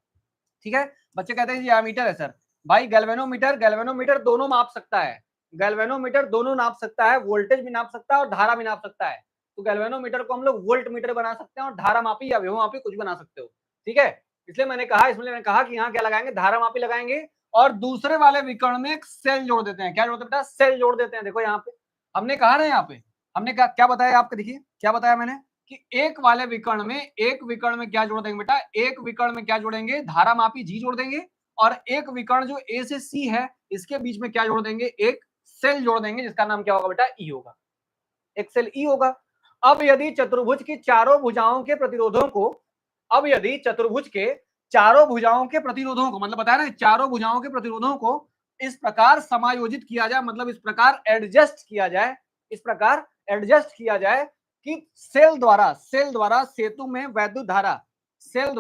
ठीक है। बच्चे कहते हैं जी एमीटर है सर। भाई गैल्वेनोमीटर, गैल्वेनोमीटर दोनों माप सकता है, गैल्वेनोमीटर दोनों नाप सकता है, वोल्टेज भी नाप सकता है और धारा भी नाप सकता है। तो गैल्वेनोमीटर को हम लोग वोल्ट मीटर बना सकते हैं और धारामापी या विभवमापी कुछ बना सकते हो, ठीक है। इसलिए मैंने कहा कि यहाँ क्या लगाएंगे? धारामापी लगाएंगे और दूसरे वाले विकर्ण में एक सेल जोड़ देते हैं। क्या जोड़ते हैं बेटा? सेल जोड़ देते हैं। देखो यहाँ पे हमने कहा ना, यहाँ पे हमने कहा क्या बताया आपको? देखिए क्या बताया मैंने कि एक वाले विकर्ण में, एक विकर्ण में क्या जोड़ देंगे बेटा? एक विकर्ण में क्या जोड़ेंगे? धारामापी जी जोड़ देंगे और एक विकर्ण जो ए से सी है इसके बीच में क्या जोड़ देंगे? एक सेल जोड़ देंगे जिसका नाम क्या होगा बेटा? ई होगा, एक सेल ई होगा। अब यदि चतुर्भुज की चारों भुजाओं के प्रतिरोधों को, अब यदि चतुर्भुज के चारों भुजाओं के प्रतिरोधों को, मतलब बताया ना, चारों भुजाओं के प्रतिरोधों को इस प्रकार समायोजित किया जाए, मतलब इस प्रकार एडजस्ट किया जाए, इस प्रकार एडजस्ट किया जाए कि सेल द्वारा सेतु में वैद्युत धारा, सेल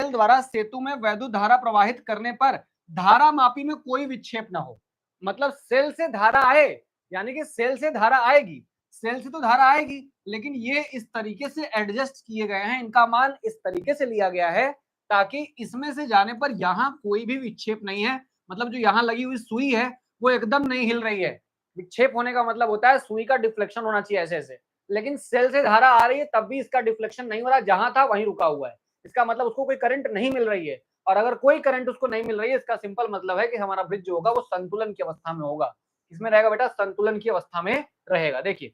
द्वारा सेतु में वैद्युत धारा प्रवाहित करने पर धारा मापी में कोई विक्षेप ना हो। मतलब सेल से धारा आए, यानी कि सेल से धारा आएगी, सेल से तो धारा आएगी, लेकिन ये इस तरीके से एडजस्ट किए गए हैं, इनका मान इस तरीके से लिया गया है ताकि इसमें से जाने पर यहाँ कोई भी विक्षेप नहीं है। मतलब जो यहाँ लगी हुई सुई है वो एकदम नहीं हिल रही है। विक्षेप होने का मतलब होता है सुई का डिफ्लेक्शन होना चाहिए ऐसे ऐसे, लेकिन सेल से धारा आ रही है तब भी इसका डिफ्लेक्शन नहीं हो रहा, जहां था वहीं रुका हुआ है। इसका मतलब उसको कोई करंट नहीं मिल रही है, और अगर कोई करंट उसको नहीं मिल रही है इसका सिंपल मतलब है कि हमारा ब्रिज जो होगा वो संतुलन की अवस्था में होगा। इसमें रहेगा बेटा? संतुलन की अवस्था में रहेगा। देखिए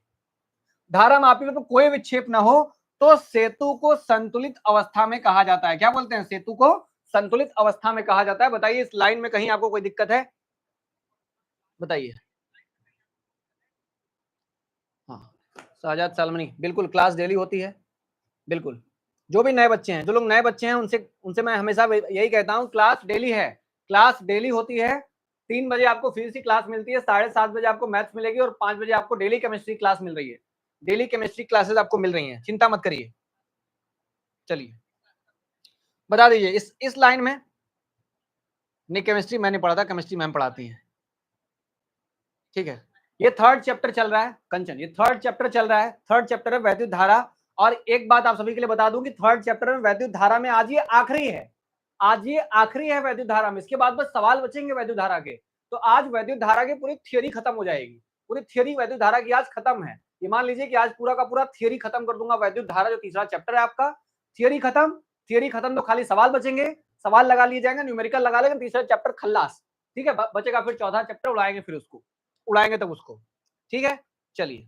धारा मापी में तो कोई विक्षेप ना हो तो सेतु को संतुलित अवस्था में कहा जाता है। क्या बोलते हैं? सेतु को संतुलित अवस्था में कहा जाता है। बताइए इस लाइन में कहीं आपको कोई दिक्कत है? बताइए। हाँ, शाहजाद सालमनी, बिल्कुल क्लास डेली होती है, बिल्कुल। जो भी नए बच्चे हैं, जो लोग नए बच्चे हैं उनसे उनसे मैं हमेशा यही कहता हूँ, क्लास डेली है, क्लास डेली होती है। 3 बजे आपको फिजिक्स की क्लास मिलती है, 7:30 बजे आपको मैथ्स मिलेगी और 5 बजे आपको डेली केमिस्ट्री क्लास मिल रही है। डेली केमिस्ट्री क्लासेस आपको मिल रही हैं, चिंता मत करिए। चलिए बता दीजिए इस लाइन में, नहीं केमिस्ट्री मैंने पढ़ा था, केमिस्ट्री मैम पढ़ाती हैं, ठीक है। ये थर्ड चैप्टर चल रहा है कंचन, ये थर्ड चैप्टर चल रहा है, थर्ड चैप्टर है वैद्युत धारा। और एक बात आप सभी के लिए बता दूं कि थर्ड चैप्टर में वैद्युत धारा में आज ये आखिरी है, आज ये आखिरी है वैद्युत धारा में। इसके बाद बस सवाल बचेंगे वैद्युत धारा के। तो आज वैद्युत धारा की पूरी थ्योरी खत्म हो जाएगी, पूरी थ्योरी वैद्युत धारा की आज खत्म है। ये मान लीजिए कि आज पूरा का पूरा थ्योरी खत्म कर दूंगा, वैद्युत धारा जो तीसरा चैप्टर है आपका, थ्योरी खत्म, थ्योरी खत्म तो खाली सवाल बचेंगे, सवाल लगा लिए जाएंगे, न्यूमेरिकल लगा लेंगे, तीसरा चैप्टर खल्लास, ठीक है। बचेगा फिर चौथा चैप्टर, उड़ाएंगे फिर उसको, उड़ाएंगे तब उसको, ठीक है। चलिए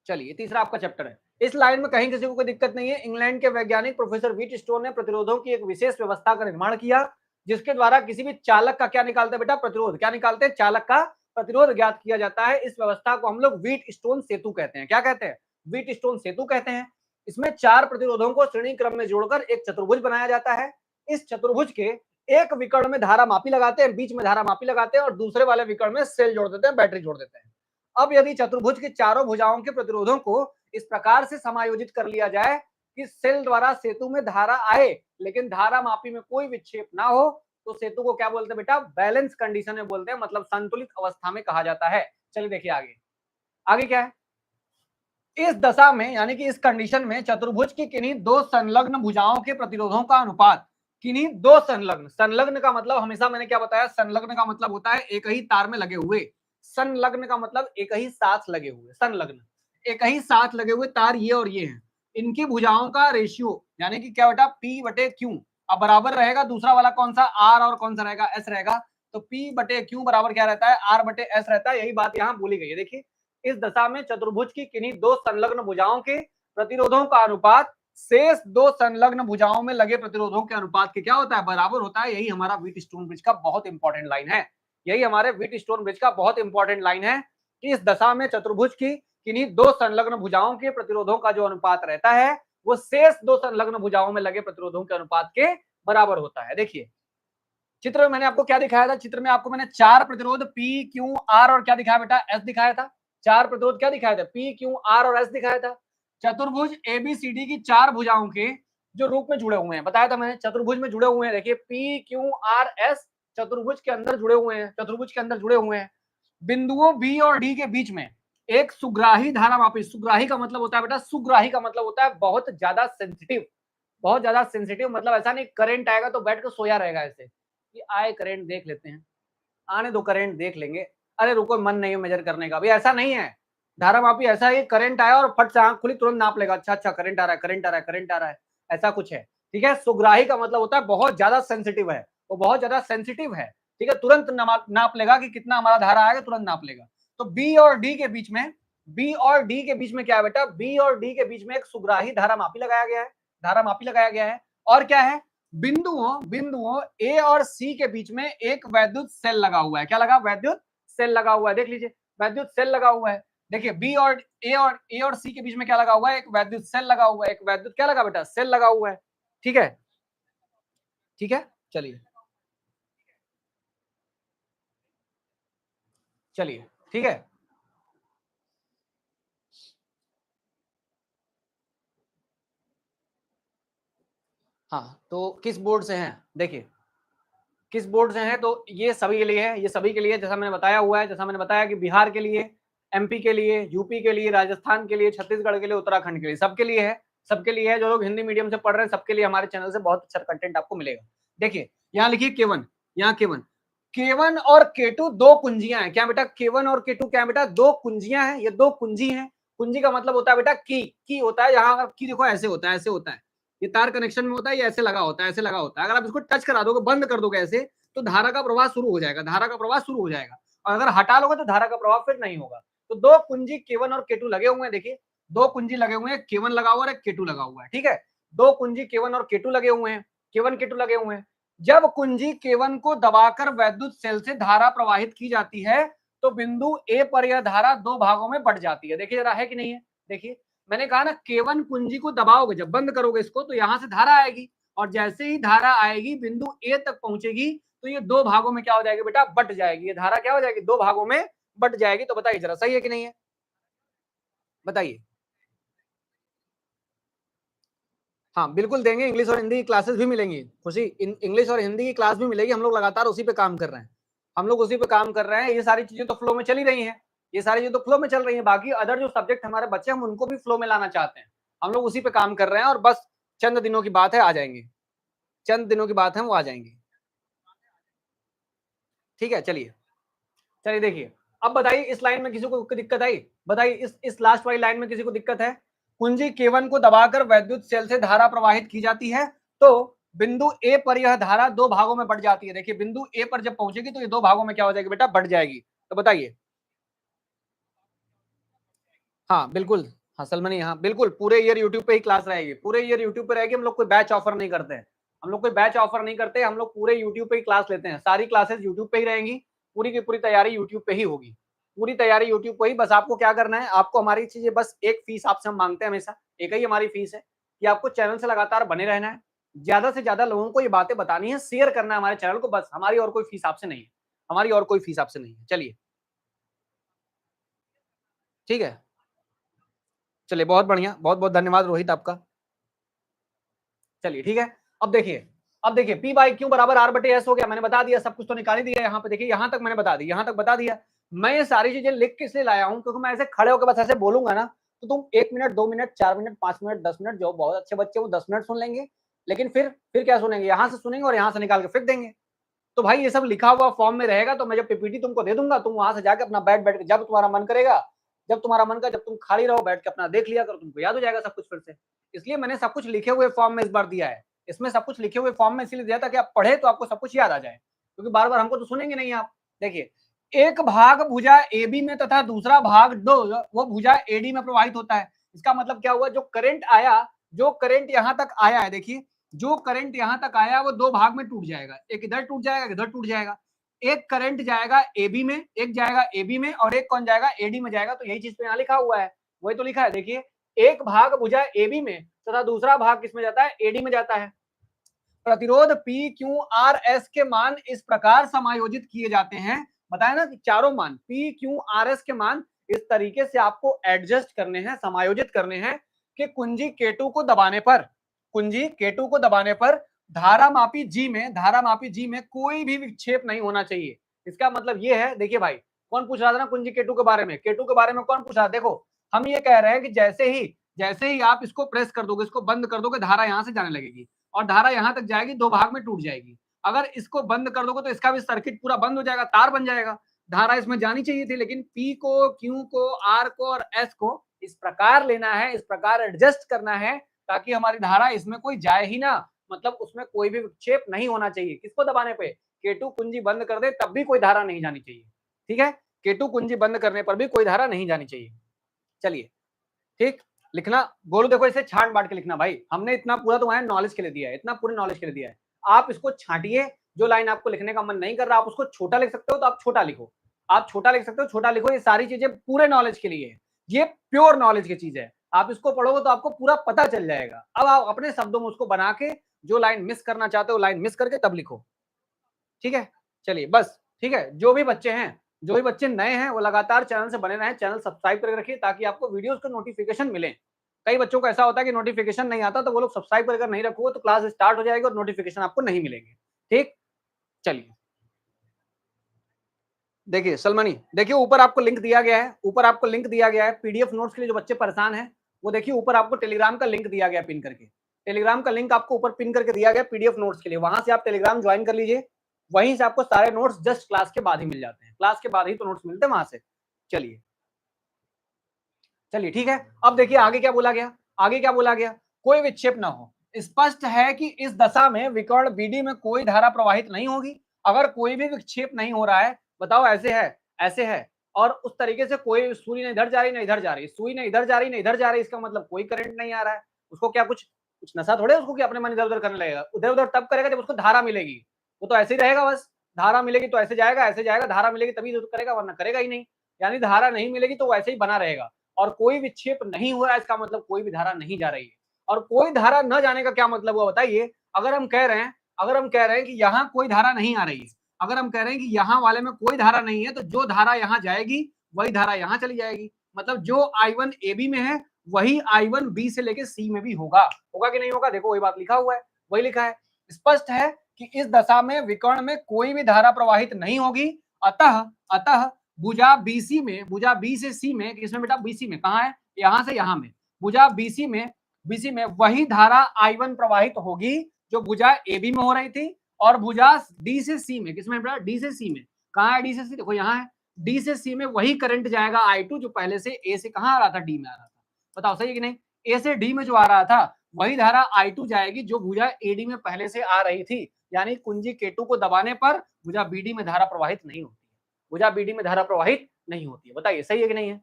चलिए तीसरा आपका चैप्टर है। इस लाइन में कहीं किसी को कोई दिक्कत नहीं है। इंग्लैंड के वैज्ञानिक प्रोफेसर व्हीट स्टोन ने प्रतिरोधों की एक विशेष व्यवस्था का निर्माण किया जिसके द्वारा किसी भी चालक का क्या निकालते हैं बेटा? प्रतिरोध। क्या निकालते हैं? चालक का प्रतिरोध ज्ञात किया जाता है। इस व्यवस्था को हम लोग व्हीट स्टोन सेतु कहते हैं। क्या कहते हैं? व्हीट स्टोन सेतु कहते हैं। इसमें 4 प्रतिरोधों को श्रेणी क्रम में जोड़कर एक चतुर्भुज बनाया जाता है। इस चतुर्भुज के एक विकर्ण में धारा मापी लगाते हैं, बीच में धारा मापी लगाते हैं और दूसरे वाले विकर्ण में सेल जोड़ देते हैं, बैटरी जोड़ देते हैं। अब यदि चतुर्भुज के चारों भुजाओं के प्रतिरोधों को इस प्रकार से समायोजित कर लिया जाए कि सेल द्वारा सेतु में धारा आए लेकिन धारा मापी में कोई विक्षेप ना हो, तो सेतु को क्या बोलते हैं बेटा? बैलेंस कंडीशन में बोलते हैं, मतलब संतुलित अवस्था में कहा जाता है। चलिए देखिए आगे, आगे क्या है? इस दशा में यानी कि इस कंडीशन में चतुर्भुज की किन्हीं दो संलग्न भुजाओं के प्रतिरोधों का अनुपात, किन्हीं दो संलग्न, संलग्न का मतलब हमेशा मैंने क्या बताया? संलग्न का मतलब होता है एक ही तार में लगे हुए, संलग्न का मतलब एक ही साथ लगे हुए, संलग्न एक ही साथ लगे हुए तार ये और ये हैं। इनकी भुजाओं का रेशियो यानी कि क्या बेटा? P बटे Q। अब बराबर रहेगा दूसरा वाला कौन सा? R और कौन सा रहेगा? S रहेगा। तो P बटे Q बराबर क्या रहता है? R बटे S रहता है। यही बात यहाँ बोली गई है। देखिए इस दशा में चतुर्भुज की किन्हीं दो संलग्न भुजाओं के प्रतिरोधों का अनुपात शेष दो संलग्न भुजाओं में लगे प्रतिरोधों के अनुपात के क्या होता है? बराबर होता है। यही हमारा व्हीट स्टोन ब्रिज का बहुत इंपॉर्टेंट लाइन है। यही हमारे व्हीट स्टोन ब्रिज का बहुत इंपॉर्टेंट लाइन है कि इस दशा में चतुर्भुज की किन्हीं दो संलग्न भुजाओं के प्रतिरोधों का जो अनुपात रहता है वो शेष दो संलग्न भुजाओं में लगे प्रतिरोधों के अनुपात के बराबर होता है। देखिए चित्र में मैंने आपको क्या दिखाया था, चित्र में आपको मैंने चार प्रतिरोध P, Q, R और क्या दिखाया बेटा, S दिखाया था। चार प्रतिरोध क्या दिखाया था, P, Q, R और S दिखाया था। चतुर्भुज ABCD की चार भुजाओं के जो रूप में जुड़े हुए हैं, बताया था मैंने, चतुर्भुज में जुड़े हुए हैं। देखिए P, Q, R, S चतुर्भुज के अंदर जुड़े हुए हैं, चतुर्भुज के अंदर जुड़े हुए हैं। बिंदुओं B और D के बीच में एक सुग्राही धारामापी, सुग्राही का मतलब होता है बेटा, सुग्राही का मतलब होता है बहुत ज्यादा सेंसिटिव, बहुत ज्यादा सेंसिटिव मतलब ऐसा नहीं करंट आएगा तो बैठ कर सोया रहेगा ऐसे कि आए करंट देख लेते हैं, आने दो करंट देख लेंगे, अरे रुको मन नहीं है मेजर करने का, अभी ऐसा नहीं है। धारामापी ऐसा है करंट आया और फट से आंख खुली तुरंत नाप लेगा, अच्छा अच्छा करंट आ रहा है, करंट आ रहा है, करंट आ रहा है, ऐसा कुछ है। ठीक है, सुग्राही का मतलब होता है बहुत ज्यादा सेंसिटिव है, वो बहुत ज्यादा सेंसिटिव है। ठीक है, तुरंत नाप लेगा कि कितना हमारा धारा आएगा, तुरंत नाप लेगा। तो बी और डी के बीच में, बी और डी के बीच में क्या है बेटा, बी और डी के बीच में एक सुग्राही धारामापी लगाया गया है, धारामापी लगाया गया है। और क्या है, बिंदुओं बिंदुओं ए और सी के बीच में एक वैद्युत सेल लगा हुआ है। क्या लगा, वैद्युत सेल लगा हुआ है, देख लीजिए वैद्युत सेल लगा हुआ है। देखिए बी और ए और सी के बीच में क्या लगा हुआ है, एक वैद्युत सेल लगा हुआ है, एक वैद्युत क्या लगा बेटा, सेल लगा हुआ है। ठीक है, ठीक है, चलिए चलिए, ठीक है। हाँ तो किस बोर्ड से हैं, देखिए किस बोर्ड से हैं, तो ये सभी के लिए है, ये सभी के लिए, जैसा मैंने बताया हुआ है, जैसा मैंने बताया कि बिहार के लिए, एमपी के लिए, यूपी के लिए, राजस्थान के लिए, छत्तीसगढ़ के लिए, उत्तराखंड के लिए, सबके लिए है, सबके लिए है। जो लोग हिंदी मीडियम से पढ़ रहे हैं सबके लिए हमारे चैनल से बहुत अच्छा कंटेंट आपको मिलेगा। देखिए यहाँ लिखिए केवन, यहाँ केवन, केवन और केटू दो कुंजियां हैं। क्या बेटा, केवन और केटू क्या बेटा, दो कुंजियां हैं, ये दो कुंजी हैं। कुंजी का मतलब होता है बेटा की होता है, यहाँ की देखो ऐसे होता है, ऐसे होता है, ये तार कनेक्शन में होता है, ये ऐसे लगा होता है, ऐसे लगा होता है। अगर आप इसको टच करा दोगे, बंद कर दोगे ऐसे, तो धारा का प्रवाह शुरू हो जाएगा, धारा का प्रवाह शुरू हो जाएगा। और अगर हटा लोगे तो धारा का प्रवाह फिर नहीं होगा। तो दो कुंजी केवन और केटू लगे हुए हैं, देखिए दो कुंजी लगे हुए हैं, केवन लगा हुआ है, केटू लगा हुआ है। ठीक है, दो कुंजी केवन और केटू लगे हुए हैं, केवन केटू लगे हुए हैं। जब कुंजी केवन को दबाकर वैद्युत सेल से धारा प्रवाहित की जाती है तो बिंदु ए पर यह धारा दो भागों में बढ़ जाती है। देखिए जरा है कि नहीं है, देखिए मैंने कहा ना, केवन कुंजी को दबाओगे, जब बंद करोगे इसको तो यहां से धारा आएगी, और जैसे ही धारा आएगी बिंदु ए तक पहुंचेगी तो ये दो भागों में क्या हो जाएगी बेटा, बट जाएगी, ये धारा क्या हो जाएगी, दो भागों में बट जाएगी। तो बताइए जरा सही है कि नहीं है, बताइए। हाँ बिल्कुल देंगे, इंग्लिश और हिंदी की क्लासेस भी मिलेंगी खुशी, इंग्लिश और हिंदी की क्लास भी मिलेगी, हम लोग लगातार उसी पे काम कर रहे हैं, हम लोग उसी पे काम कर रहे हैं। ये सारी चीजें तो फ्लो में चली रही हैं, ये सारी चीजें तो फ्लो में चल रही हैं। बाकी अदर जो सब्जेक्ट हमारे बच्चे, हम उनको भी फ्लो में लाना चाहते हैं, हम लोग उसी पे काम कर रहे हैं। और बस चंद दिनों की बात है, आ जाएंगे, चंद दिनों की बात है, वो आ जाएंगे। ठीक है, चलिए चलिए देखिए, अब बताइए इस लाइन में किसी को दिक्कत आई, बताइए इस लास्ट वाली लाइन में किसी को दिक्कत है। कुंजी केवन को दबाकर वैद्युत सेल से धारा प्रवाहित की जाती है तो बिंदु ए पर यह धारा दो भागों में बढ़ जाती है। देखिए बिंदु ए पर जब पहुंचेगी तो ये दो भागों में क्या हो जाएगी बेटा, बढ़ जाएगी। तो बताइए, हाँ बिल्कुल, हाँ सलमनी, हाँ बिल्कुल, पूरे ईयर यूट्यूब पे ही क्लास रहेगी, पूरे ईयर यूट्यूब पे रहेगी। हम लोग कोई बैच ऑफर नहीं करते हैं, हम लोग कोई बैच ऑफर नहीं करते, हम लोग पूरे यूट्यूब पे ही क्लास लेते हैं, सारी क्लासेस यूट्यूब पे ही रहेंगी, पूरी की पूरी तैयारी यूट्यूब पे ही होगी, पूरी तैयारी यूट्यूब पे ही। बस आपको क्या करना है, आपको हमारी चीजें, बस एक फीस आपसे हम मांगते हैं हमेशा, एक ही हमारी फीस है कि आपको चैनल से लगातार बने रहना है, ज्यादा से ज्यादा लोगों को ये बातें बतानी है, शेयर करना है हमारे चैनल को, बस हमारी और कोई फीस आपसे नहीं है, हमारी और कोई फीस आपसे नहीं है। चलिए ठीक है, चलिए बहुत बढ़िया, बहुत बहुत धन्यवाद रोहित आपका। चलिए ठीक है, अब देखिए, अब देखिए पी बाई क्यू बराबर आर बटे एस हो गया, मैंने बता दिया, सब कुछ तो निकाल ही दिया। यहाँ पे देखिए, यहाँ तक मैंने बता दी, यहाँ तक बता दिया। मैं ये सारी चीजें लिख के इसलिए लाया हूँ क्योंकि मैं ऐसे खड़े होकर बस ऐसे बोलूंगा ना तो तुम 1 minute 2 minute 4 minute 5 minute 10 minute, जो बहुत अच्छे बच्चे वो 10 मिनट सुन लेंगे, लेकिन फिर क्या सुनेंगे, यहाँ से सुनेंगे और यहाँ से निकाल के फेंक देंगे। तो भाई ये सब लिखा हुआ फॉर्म में रहेगा, तो मैं जब पीपीटी तुमको दे दूंगा, तुम वहां से जाकर अपना बैठ बैठ के जब तुम्हारा मन करेगा, जब तुम्हारा मन का, जब तुम खाली रहो बैठ के अपना देख लिया करो, तुमको याद हो जाएगा सब कुछ फिर से। इसलिए मैंने सब कुछ लिखे हुए फॉर्म में इस बार दिया है, इसमें सब कुछ लिखे हुए फॉर्म में इसलिए दिया था कि आप पढ़े तो आपको सब कुछ याद आ जाए, क्योंकि बार बार हमको तो सुनेंगे नहीं आप। देखिए, एक भाग भुजा AB में तथा दूसरा भाग दो वो भुजा AD में प्रवाहित होता है। इसका मतलब क्या हुआ, जो करंट आया, जो करंट यहां तक आया है, देखिए जो करंट यहां तक आया वो दो भाग में टूट जाएगा, एक इधर टूट जाएगा, इधर टूट जाएगा। एक करंट जाएगा AB में, एक जाएगा AB में, और एक कौन जाएगा, AD में जाएगा। तो यही चीज तो यहाँ लिखा हुआ है वही तो लिखा है, देखिए एक भाग भुजा AB में तथा दूसरा भाग किसमें जाता है, AD में जाता है। प्रतिरोध P Q R S के मान इस प्रकार समायोजित किए जाते हैं, बताया ना कि चारों मान P Q R S के मान इस तरीके से आपको एडजस्ट करने हैं, समायोजित करने हैं कि कुंजी K2 को दबाने पर, कुंजी K2 को दबाने पर धारामापी G में कोई भी विक्षेप नहीं होना चाहिए। इसका मतलब ये है, देखिए भाई कौन पूछ रहा था ना कुंजी K2 के बारे में, K2 के बारे में कौन पूछ रहा, देखो हम ये कह रहे हैं कि जैसे ही आप इसको प्रेस कर दोगे, इसको बंद कर दोगे, धारा यहां से जाने लगेगी और धारा यहां तक जाएगी, दो भाग में टूट जाएगी। अगर इसको बंद कर दोगे तो इसका भी सर्किट पूरा बंद हो जाएगा, तार बन जाएगा। धारा इसमें जानी चाहिए थी, लेकिन P को, Q को, R को और S को इस प्रकार लेना है, इस प्रकार एडजस्ट करना है ताकि हमारी धारा इसमें कोई जाए ही ना, मतलब उसमें कोई भी विक्षेप नहीं होना चाहिए। किसको दबाने पे, K2 कुंजी बंद कर दे तब भी कोई धारा नहीं जानी चाहिए। ठीक है, K2 कुंजी बंद करने पर भी कोई धारा नहीं जानी चाहिए। चलिए ठीक, लिखना गोलू, देखो इसे छांट बांट के लिखना भाई, हमने इतना पूरा तुम्हारे नॉलेज के लिए दिया है, इतना पूरे नॉलेज के लिए दिया है। आप इसको छांटिए, जो लाइन आपको लिखने का मन नहीं कर रहा आप उसको छोटा लिख सकते हो तो आप छोटा लिखो, आप छोटा लिख सकते हो, छोटा लिखो। ये सारी चीजें पूरे नॉलेज के लिए है, ये प्योर नॉलेज की चीज है। आप इसको पढ़ोगे तो आपको पूरा पता चल जाएगा। अब आप अपने शब्दों में उसको बना के जो लाइन मिस करना चाहते हो लाइन मिस करके तब लिखो। ठीक है, चलिए बस ठीक है। जो भी बच्चे हैं, जो भी बच्चे नए हैं वो लगातार चैनल से बने रहें, चैनल सब्सक्राइब करके रखिए ताकि आपको वीडियोस का नोटिफिकेशन मिले। कई बच्चों को ऐसा होता है कि नोटिफिकेशन नहीं आता तो वो लोग सब्सक्राइब करके नहीं रखोगे तो क्लास स्टार्ट हो जाएगी और नोटिफिकेशन आपको नहीं मिलेंगे। ठीक, चलिए देखिए सलमानी, देखिए ऊपर आपको लिंक दिया गया है, ऊपर आपको लिंक दिया गया है पीडीएफ नोट्स के लिए। जो बच्चे परेशान हैं वो देखिए ऊपर आपको टेलीग्राम का लिंक दिया गया पिन करके, टेलीग्राम का लिंक आपको ऊपर पिन करके दिया गया पीडीएफ नोट्स के लिए। वहां से आप टेलीग्राम ज्वाइन कर लीजिए, वहीं से आपको सारे नोट्स जस्ट क्लास के बाद ही मिल जाते हैं, क्लास के बाद ही तो नोट्स मिलते हैं वहां से। चलिए चलिए ठीक है, अब देखिए आगे क्या बोला गया, आगे क्या बोला गया, कोई विक्षेप ना हो। स्पष्ट है कि इस दशा में विकर्ण बीडी में कोई धारा प्रवाहित नहीं होगी। अगर कोई भी विक्षेप नहीं हो रहा है, बताओ ऐसे है, ऐसे है, और उस तरीके से कोई सुई नहीं इधर जा रही, नहीं इधर जा रही, सुई नहीं इधर जा रही, नहीं इधर जा रही, इसका मतलब कोई करंट नहीं आ रहा है। उसको क्या कुछ कुछ नशा थोड़े उसको कि अपने मन इधर उधर करने लगेगा, उधर उधर तब करेगा जब उसको धारा मिलेगी। वो तो ऐसे ही रहेगा बस, धारा मिलेगी तो ऐसे जाएगा, ऐसे जाएगा, धारा मिलेगी तभी तो करेगा, वरना करेगा ही नहीं। यानी धारा नहीं मिलेगी तो वैसे ही बना रहेगा। और कोई विक्षेप नहीं हो रहा है इसका मतलब कोई भी धारा नहीं जा रही है। और कोई धारा न जाने का क्या मतलब हुआ बताइए। अगर हम कह रहे हैं, अगर हम कह रहे हैं कि यहाँ कोई धारा नहीं आ रही है, अगर हम कह रहे हैं कि यहाँ वाले में कोई धारा नहीं है, तो जो धारा यहाँ जाएगी वही धारा यहाँ चली जाएगी। मतलब जो I1 AB में है वही I1 B से लेके C में भी होगा। होगा कि नहीं होगा, देखो वही बात लिखा हुआ है, वही लिखा है। स्पष्ट है कि इस दशा में विकर्ण में कोई भी धारा प्रवाहित नहीं होगी। अतः अतः भुजा BC में, भुजा B से C में, किसमें बेटा, BC में, कहाँ है, यहाँ से यहाँ में, भुजा BC में वही धारा I1 प्रवाहित होगी जो भुजा AB में हो रही थी। और भुजा D से C में, किसमें बेटा, D से C में, कहाँ है D से C, देखो यहाँ है, D से C में वही करंट जाएगा I2 जो पहले से A से कहाँ आ रहा था, D में आ रहा था। बताओ सही है कि नहीं, A से D में जो आ रहा था वही धारा I2 जाएगी जो भुजा AD में पहले से आ रही थी। यानी कुंजी K2 को दबाने पर भुजा BD में धारा प्रवाहित नहीं होती, भुजा BD में धारा प्रवाहित नहीं होती है। बताइए सही है कि नहीं है,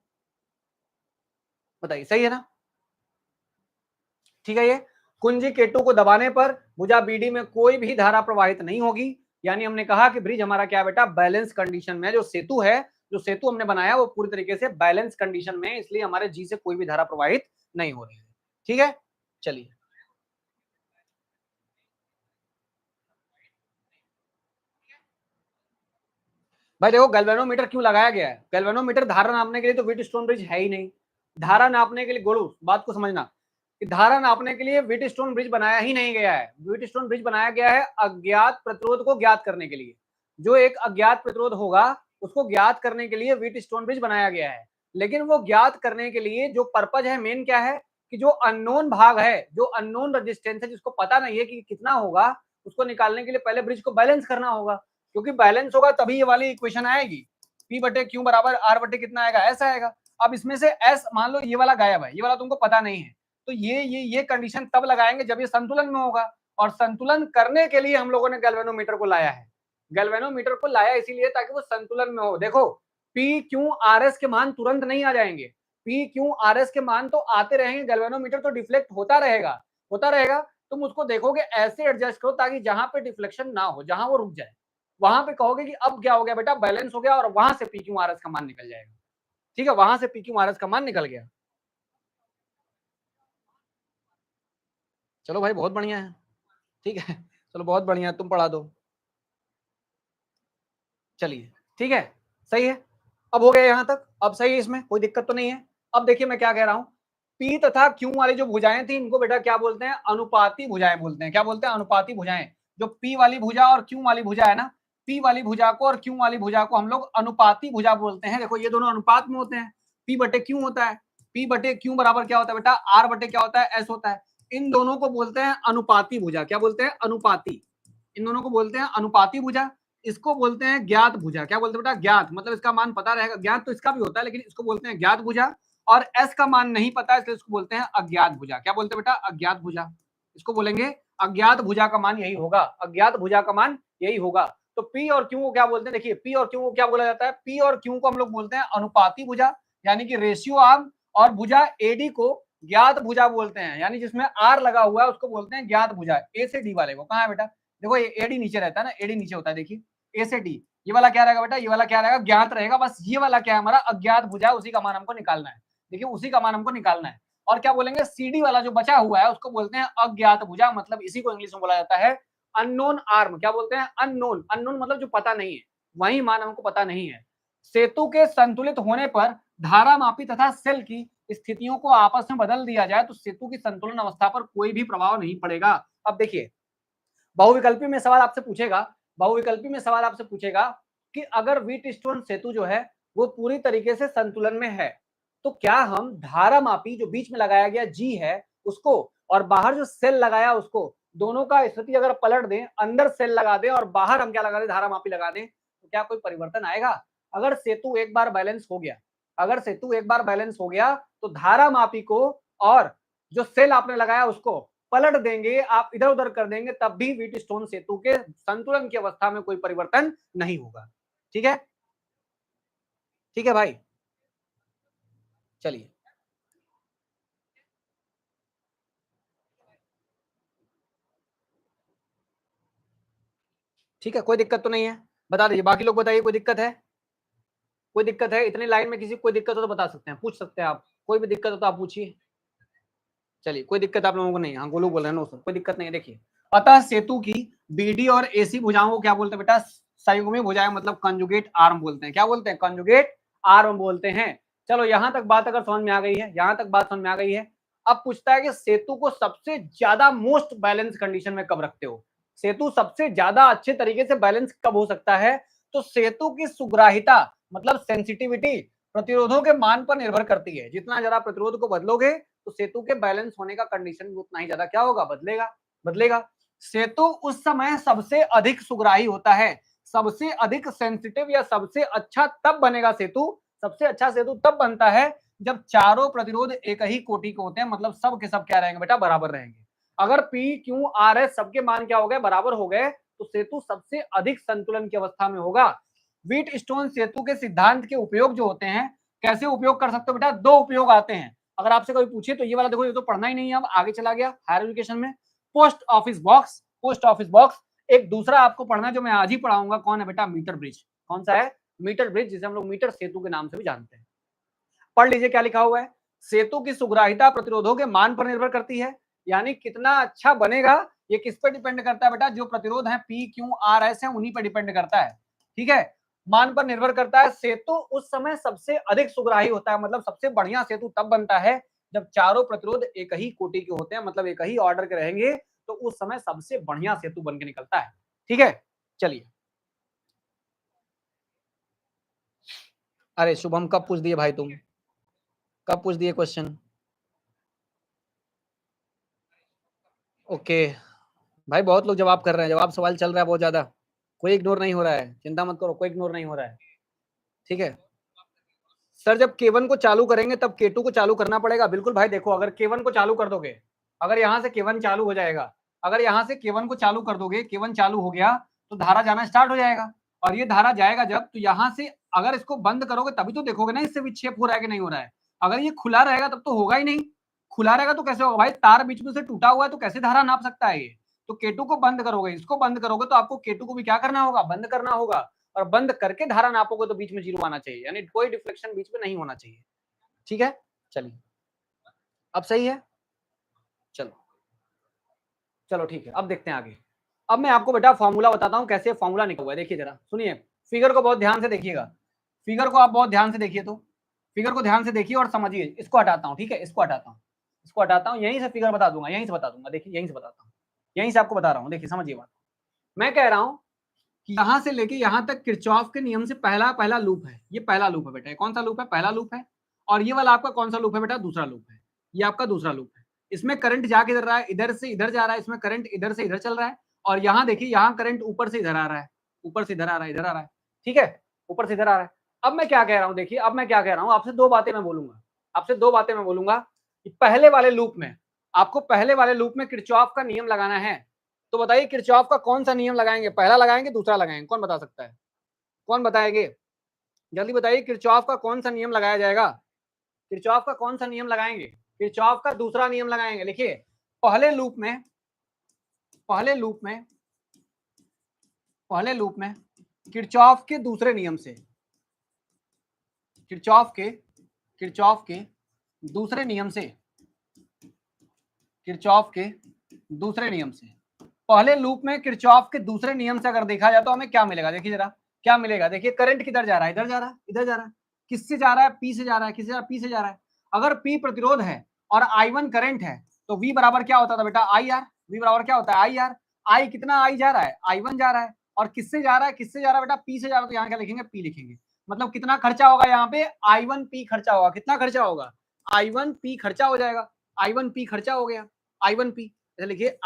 बताइए सही है ना, ठीक है। ये कुंजी K2 को दबाने पर भुजा BD में कोई भी धारा प्रवाहित नहीं होगी। यानी हमने कहा कि ब्रिज हमारा क्या बेटा, बैलेंस कंडीशन में, जो सेतु है, जो सेतु हमने बनाया वो पूरी तरीके से बैलेंस कंडीशन में है, इसलिए हमारे जी से कोई भी धारा प्रवाहित नहीं हो रही है। ठीक है, चलिए भाई देखो गैल्वेनोमीटर क्यों लगाया गया है, गैल्वेनोमीटर धारा नापने के लिए, तो व्हीटस्टोन ब्रिज है ही नहीं। धारा नापने के लिए, गोलू बात को समझना, कि धारा नापने के लिए व्हीटस्टोन ब्रिज बनाया ही नहीं गया है। व्हीटस्टोन ब्रिज बनाया गया है अज्ञात प्रतिरोध को ज्ञात करने के लिए। जो एक अज्ञात प्रतिरोध होगा उसको ज्ञात करने के लिए व्हीटस्टोन ब्रिज बनाया गया है। लेकिन वो ज्ञात करने के लिए जो पर्पज है मेन क्या है, कि जो अननोन भाग है, जो अननोन रेजिस्टेंस है, जिसको पता नहीं है कि कितना होगा, उसको निकालने के लिए पहले ब्रिज को बैलेंस करना होगा। क्योंकि बैलेंस होगा तभी ये वाली इक्वेशन आएगी, पी बटे क्यू बराबर आर बटे कितना आएगा, ऐसा आएगा। अब इसमें से एस मान लो ये वाला गायब है, ये वाला तुमको पता नहीं है, तो ये कंडीशन तब लगाएंगे जब ये संतुलन में होगा। और संतुलन करने के लिए हम लोगों ने गैल्वेनोमीटर को लाया है। गैल्वेनोमीटर को लाया इसीलिए ताकि वो संतुलन में हो। देखो पी क्यू आर एस के मान तुरंत नहीं आ जाएंगे, पी क्यू आर एस के मान तो आते रहेंगे, गैल्वेनोमीटर तो डिफ्लेक्ट होता रहेगा, होता रहेगा। तुम उसको देखोगे ऐसे एडजस्ट करो ताकि जहां पे डिफ्लेक्शन ना हो, जहां वो रुक जाए, वहां पे कहोगे कि अब क्या हो गया बेटा, बैलेंस हो गया, और वहां से पी क्यू आर एस का मान निकल जाएगा। ठीक है, वहां से पी क्यू आर एस का मान निकल गया। चलो भाई बहुत बढ़िया है, ठीक है, चलो बहुत बढ़िया, तुम पढ़ा दो। चलिए ठीक है, सही है, अब हो गया यहाँ तक, अब सही है, इसमें कोई दिक्कत तो नहीं है। अब देखिए मैं क्या कह रहा हूँ, पी तथा क्यू वाली जो भुजाएं थी इनको बेटा क्या बोलते हैं, अनुपाती भुजाएं बोलते हैं। क्या बोलते हैं, अनुपाती भुजाएं। जो पी वाली भुजा और क्यू वाली भुजा है ना, पी वाली भुजा को और क्यू वाली भुजा को हम लोग अनुपाती भुजा बोलते हैं। देखो ये दोनों अनुपात में होते हैं, पी बटे क्यू होता है, पी बटे क्यू बराबर क्या होता है बेटा, आर बटे क्या होता है, एस होता है। इन दोनों को बोलते हैं अनुपाती भुजा। क्या बोलते हैं, अनुपाती। इन दोनों को बोलते हैं अनुपाती भुजा। इसको बोलते हैं ज्ञात भुजा। क्या बोलते हैं बेटा, ज्ञात, मतलब इसका मान पता रहेगा, ज्ञात तो इसका भी होता है लेकिन इसको बोलते हैं ज्ञात भुजा। और एस का मान नहीं पता इसलिए इसको बोलते हैं अज्ञात भुजा। क्या बोलते हैं बेटा, अज्ञात भुजा। इसको बोलेंगे अज्ञात भुजा का मान यही होगा, अज्ञात भुजा का मान यही होगा। तो पी और क्यू को क्या बोलते हैं, देखिए पी और क्यू को क्या बोला जाता है, पी और क्यू को हम लोग बोलते हैं अनुपाती भुजा, यानी कि रेशियो आर्म। और भुजा एडी को ज्ञात भुजा बोलते हैं, यानी जिसमें आर लगा हुआ है उसको बोलते हैं ज्ञात भुजा। ए से डी वाले को, कहाँ है बेटा, देखो ये एडी नीचे रहता है ना, एडी नीचे होता है, देखिए ए से डी, ये वाला क्या रहेगा बेटा, ये वाला क्या रहेगा, ज्ञात रहेगा। बस ये वाला क्या है हमारा, अज्ञात भुजा, उसी का मान हमको निकालना है। देखिए उसी का मान हमको निकालना है। और क्या बोलेंगे, सीडी वाला जो बचा हुआ है उसको बोलते हैं अज्ञात भुजा, मतलब इसी को इंग्लिश में बोला जाता है अननोन आर्म। क्या बोलते हैं, अननोन। अननोन मतलब जो पता नहीं है, वही मान हमको पता नहीं है। सेतु के संतुलित होने पर धारामापी तथा सेल की स्थितियों को आपस में बदल दिया जाए तो सेतु की संतुलन अवस्था पर कोई भी प्रभाव नहीं पड़ेगा। अब देखिए बहुविकल्पी में सवाल आपसे पूछेगा, बहुविकल्पी में सवाल आपसे पूछेगा कि अगर व्हीटस्टोन सेतु जो है वो पूरी तरीके से संतुलन में है तो क्या हम धारामापी जो बीच में लगाया गया जी है उसको और बाहर जो सेल लगाया उसको, दोनों का स्थिति अगर पलट दें, अंदर सेल लगा दें और बाहर हम क्या लगा दें, धारामापी लगा दें, तो क्या कोई परिवर्तन आएगा। अगर सेतु एक बार बैलेंस हो गया, अगर सेतु एक बार बैलेंस हो गया तो धारामापी को और जो सेल आपने लगाया उसको पलट देंगे, आप इधर उधर कर देंगे, तब भी व्हीटस्टोन सेतु के संतुलन की अवस्था में कोई परिवर्तन नहीं होगा। ठीक है, ठीक है भाई, चलिए ठीक है, कोई दिक्कत तो नहीं है, बता दीजिए, बाकी लोग बताइए कोई दिक्कत है, कोई दिक्कत है, इतनी लाइन में किसी को कोई दिक्कत हो तो बता सकते हैं, पूछ सकते हैं आप, कोई भी दिक्कत हो तो आप पूछिए। चलिए कोई दिक्कत आप लोगों को नहीं है, हाँ गोलू बोल रहे हैं, नो सर कोई दिक्कत नहीं है। देखिए अतः सेतु की बीडी और एसी भुजाओं को क्या बोलते हैं बेटा, संयुग्मी भुजाएं, मतलब कंजुगेट आर्म बोलते हैं। क्या बोलते हैं, कंजुगेट आर्म बोलते हैं। चलो यहां तक बात अगर समझ में आ गई है, यहां तक बात समझ में आ गई है। अब पूछता है कि सेतु को सबसे ज्यादा मोस्ट बैलेंस कंडीशन में कब रखते हो, सेतु सबसे ज्यादा अच्छे तरीके से बैलेंस कब हो सकता है। तो सेतु की सुग्राहिता मतलब सेंसिटिविटी प्रतिरोधों के मान पर निर्भर करती है। जितना ज्यादा प्रतिरोध को बदलोगे तो सेतु के बैलेंस होने का कंडीशन भी उतना ही ज्यादा क्या होगा, बदलेगा, बदलेगा। सेतु उस समय सबसे अधिक सुग्राही होता है, सबसे अधिक सेंसिटिव या सबसे अच्छा तब बनेगा सेतु, सबसे अच्छा सेतु तब बनता है जब चारों प्रतिरोध एक ही कोटि के होते हैं, मतलब सब के सब क्या रहेंगे बेटा, बराबर रहेंगे। अगर पी क्यू आर एस सबके मान क्या हो गए, बराबर हो गए, तो सेतु सबसे अधिक संतुलन की अवस्था में होगा। व्हीटस्टोन सेतु के सिद्धांत के उपयोग जो होते हैं, कैसे उपयोग कर सकते हो बेटा, दो उपयोग आते हैं। अगर आपसे कोई पूछे तो ये वाला देखो, ये तो पढ़ना ही नहीं है, अब आगे चला गया हायर एजुकेशन में। Post office box, post office box. एक दूसरा आपको पढ़ना है जो मैं आज ही पढ़ाऊंगा, कौन है बेटा, मीटर ब्रिज। कौन सा है, मीटर ब्रिज, जिसे हम लोग मीटर सेतु के नाम से भी जानते हैं। पढ़ लीजिए क्या लिखा हुआ है, सेतु की सुग्राहिता प्रतिरोधों के मान पर निर्भर करती है, यानी कितना अच्छा बनेगा ये किस पर डिपेंड करता है बेटा, जो प्रतिरोध है पी क्यू आर एस है उन्हीं पर डिपेंड करता है। ठीक है, मान पर निर्भर करता है। सेतु उस समय सबसे अधिक सुग्राही होता है, मतलब सबसे बढ़िया सेतु तब बनता है जब चारों प्रतिरोध एक ही कोटि के होते हैं, मतलब एक ही ऑर्डर के रहेंगे, तो उस समय सबसे बढ़िया सेतु बन के निकलता है। ठीक है, चलिए। अरे शुभम कब पूछ दिए भाई, तुम कब पूछ दिए क्वेश्चन। ओके भाई, बहुत लोग जवाब कर रहे हैं, जवाब सवाल चल रहा है बहुत ज्यादा, कोई इग्नोर नहीं हो रहा है, चिंता मत करो, कोई इग्नोर नहीं हो रहा है। ठीक है सर, जब K1 को चालू करेंगे तब K2 को चालू करना पड़ेगा। बिल्कुल भाई, देखो अगर K1 को चालू कर दोगे, अगर यहाँ से K1 चालू हो जाएगा, अगर यहाँ से K1 को चालू कर दोगे, K1 चालू हो गया तो धारा जाना स्टार्ट हो जाएगा। और ये धारा जाएगा जब, तो यहाँ से अगर इसको बंद करोगे तभी तो देखोगे ना इससे विक्षेप हो रहा है कि नहीं हो रहा है। अगर ये खुला रहेगा तब तो होगा ही नहीं, खुला रहेगा तो कैसे होगा भाई, तार बीच में से टूटा हुआ है तो कैसे धारा नाप सकता है ये। तो K2 को बंद करोगे, इसको बंद करोगे तो आपको K2 को भी क्या करना होगा, बंद करना होगा। और बंद करके धारा नापोगे तो बीच में जीरो आना चाहिए, यानी कोई डिफ्लेक्शन बीच में नहीं होना चाहिए। ठीक है, चलिए अब सही है, चलो चलो ठीक है, अब देखते हैं आगे। अब मैं आपको बेटा फॉर्मूला बताता हूँ कैसे फॉर्मूला निकला हुआ है। देखिए जरा सुनिए, फिगर को बहुत ध्यान से देखिएगा, फिगर को आप बहुत ध्यान से देखिए, तो फिगर को ध्यान से देखिए और समझिए। इसको हटाता हूँ, ठीक है, इसको हटाता हूँ, इसको हटाता हूँ, यहीं से फिगर बता दूंगा, यहीं से बता दूंगा। देखिए यहीं से बताता हूँ, यहीं से आपको बता रहा हूँ। देखिए समझिए बात, मैं कह रहा हूँ कि यहाँ से लेके यहाँ तक किरचॉफ के नियम से पहला पहला लूप है। ये पहला लूप है बेटा, कौन सा लूप है? पहला लूप है। और ये वाला आपका कौन सा लूप है बेटा? दूसरा लूप है। ये आपका दूसरा लूप है। इसमें करंट जाके इधर रहा है, इधर से इधर जा रहा है, इसमें करंट इधर से इधर चल रहा है। और यहाँ देखिए, यहाँ करंट ऊपर से इधर आ रहा है, ऊपर से इधर आ रहा है, इधर आ रहा है, ठीक है, ऊपर से इधर आ रहा है। अब मैं क्या कह रहा हूँ, देखिए अब मैं क्या कह रहा हूँ, आपसे दो बातें मैं बोलूंगा, आपसे दो बातें मैं बोलूंगा कि पहले वाले लूप में आपको, पहले वाले लूप में किरचॉफ का नियम लगाना है। तो बताइए किरचॉफ का कौन सा नियम लगाएंगे? पहला लगाएंगे, दूसरा लगाएंगे? कौन बता सकता है? कौन बताएंगे? जल्दी बताइए, किरचॉफ का कौन सा नियम लगाया जाएगा? किरचॉफ का कौन सा नियम लगाएंगे? किरचॉफ का दूसरा नियम लगाएंगे। लिखिए, पहले लूप में, पहले लूप में, पहले लूप में किरचॉफ के दूसरे नियम से, किरचॉफ के, किरचॉफ के दूसरे नियम से, किरचॉफ के दूसरे नियम से, पहले लूप में किरचॉफ के दूसरे नियम से अगर देखा जाए तो हमें क्या मिलेगा? देखिए जरा क्या मिलेगा। देखिए करंट किधर जा रहा है? इधर जा रहा है, इधर जा रहा है। किससे जा रहा है? पी से जा रहा है। किससे जा रहा है? पी से जा रहा है। अगर पी प्रतिरोध है और I1 करंट है तो V बराबर क्या होता था बेटा? IR। V बराबर क्या होता है? IR। I कितना I जा रहा है? I1 जा रहा है। और किससे जा रहा है? किससे जा रहा है बेटा? P से जा रहा है। तो यहाँ क्या लिखेंगे? P लिखेंगे। मतलब कितना खर्चा होगा यहाँ पे? I1P खर्चा होगा। कितना खर्चा होगा? I1P खर्चा हो जाएगा। I1P खर्चा हो गया। I1P लिखिए,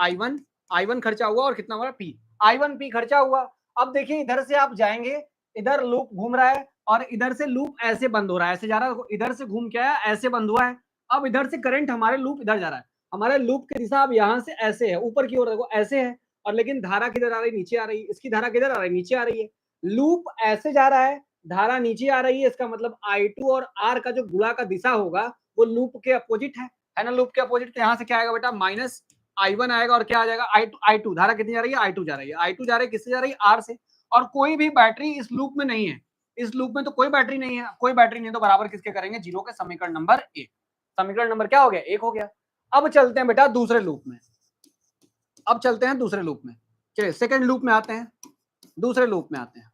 I1 खर्चा हुआ और कितना हुआ? P। I1P खर्चा हुआ। अब देखिए इधर से आप जाएंगे, इधर लूप घूम रहा है और इधर से लूप ऐसे बंद हो रहा है, ऐसे जा रहा है, इधर से घूम के आया, ऐसे बंद हुआ है। अब इधर से करंट, हमारे लूप इधर जा रहा है, हमारे लूप की दिशा अब यहाँ से ऐसे है, ऊपर की ओर देखो ऐसे है। और लेकिन धारा किधर आ रही? नीचे आ रही है। इसकी धारा किधर आ रही है? नीचे आ रही है। लूप ऐसे जा रहा है, धारा नीचे आ रही है। इसका मतलब I2 और R का जो गुणा का दिशा होगा वो लूप के अपोजिट है ना? लूप के अपोजिट। तो यहाँ से क्या आएगा बेटा? माइनस I1 आएगा और क्या आ जाएगा? I2। धारा कितनी जा रही है? I2 जा रही है। I2 जा रही है, किससे जा रही है? R से। और कोई भी बैटरी इस लूप में नहीं है, इस लूप में तो कोई बैटरी नहीं है, कोई बैटरी नहीं है, तो बराबर किसके करेंगे? जीरो के। समीकरण नंबर 1। समीकरण नंबर क्या हो गया? 1 हो गया। अब चलते हैं बेटा दूसरे लूप में, अब चलते हैं दूसरे लूप में। चलिए सेकंड लूप में आते हैं, दूसरे लूप में आते हैं।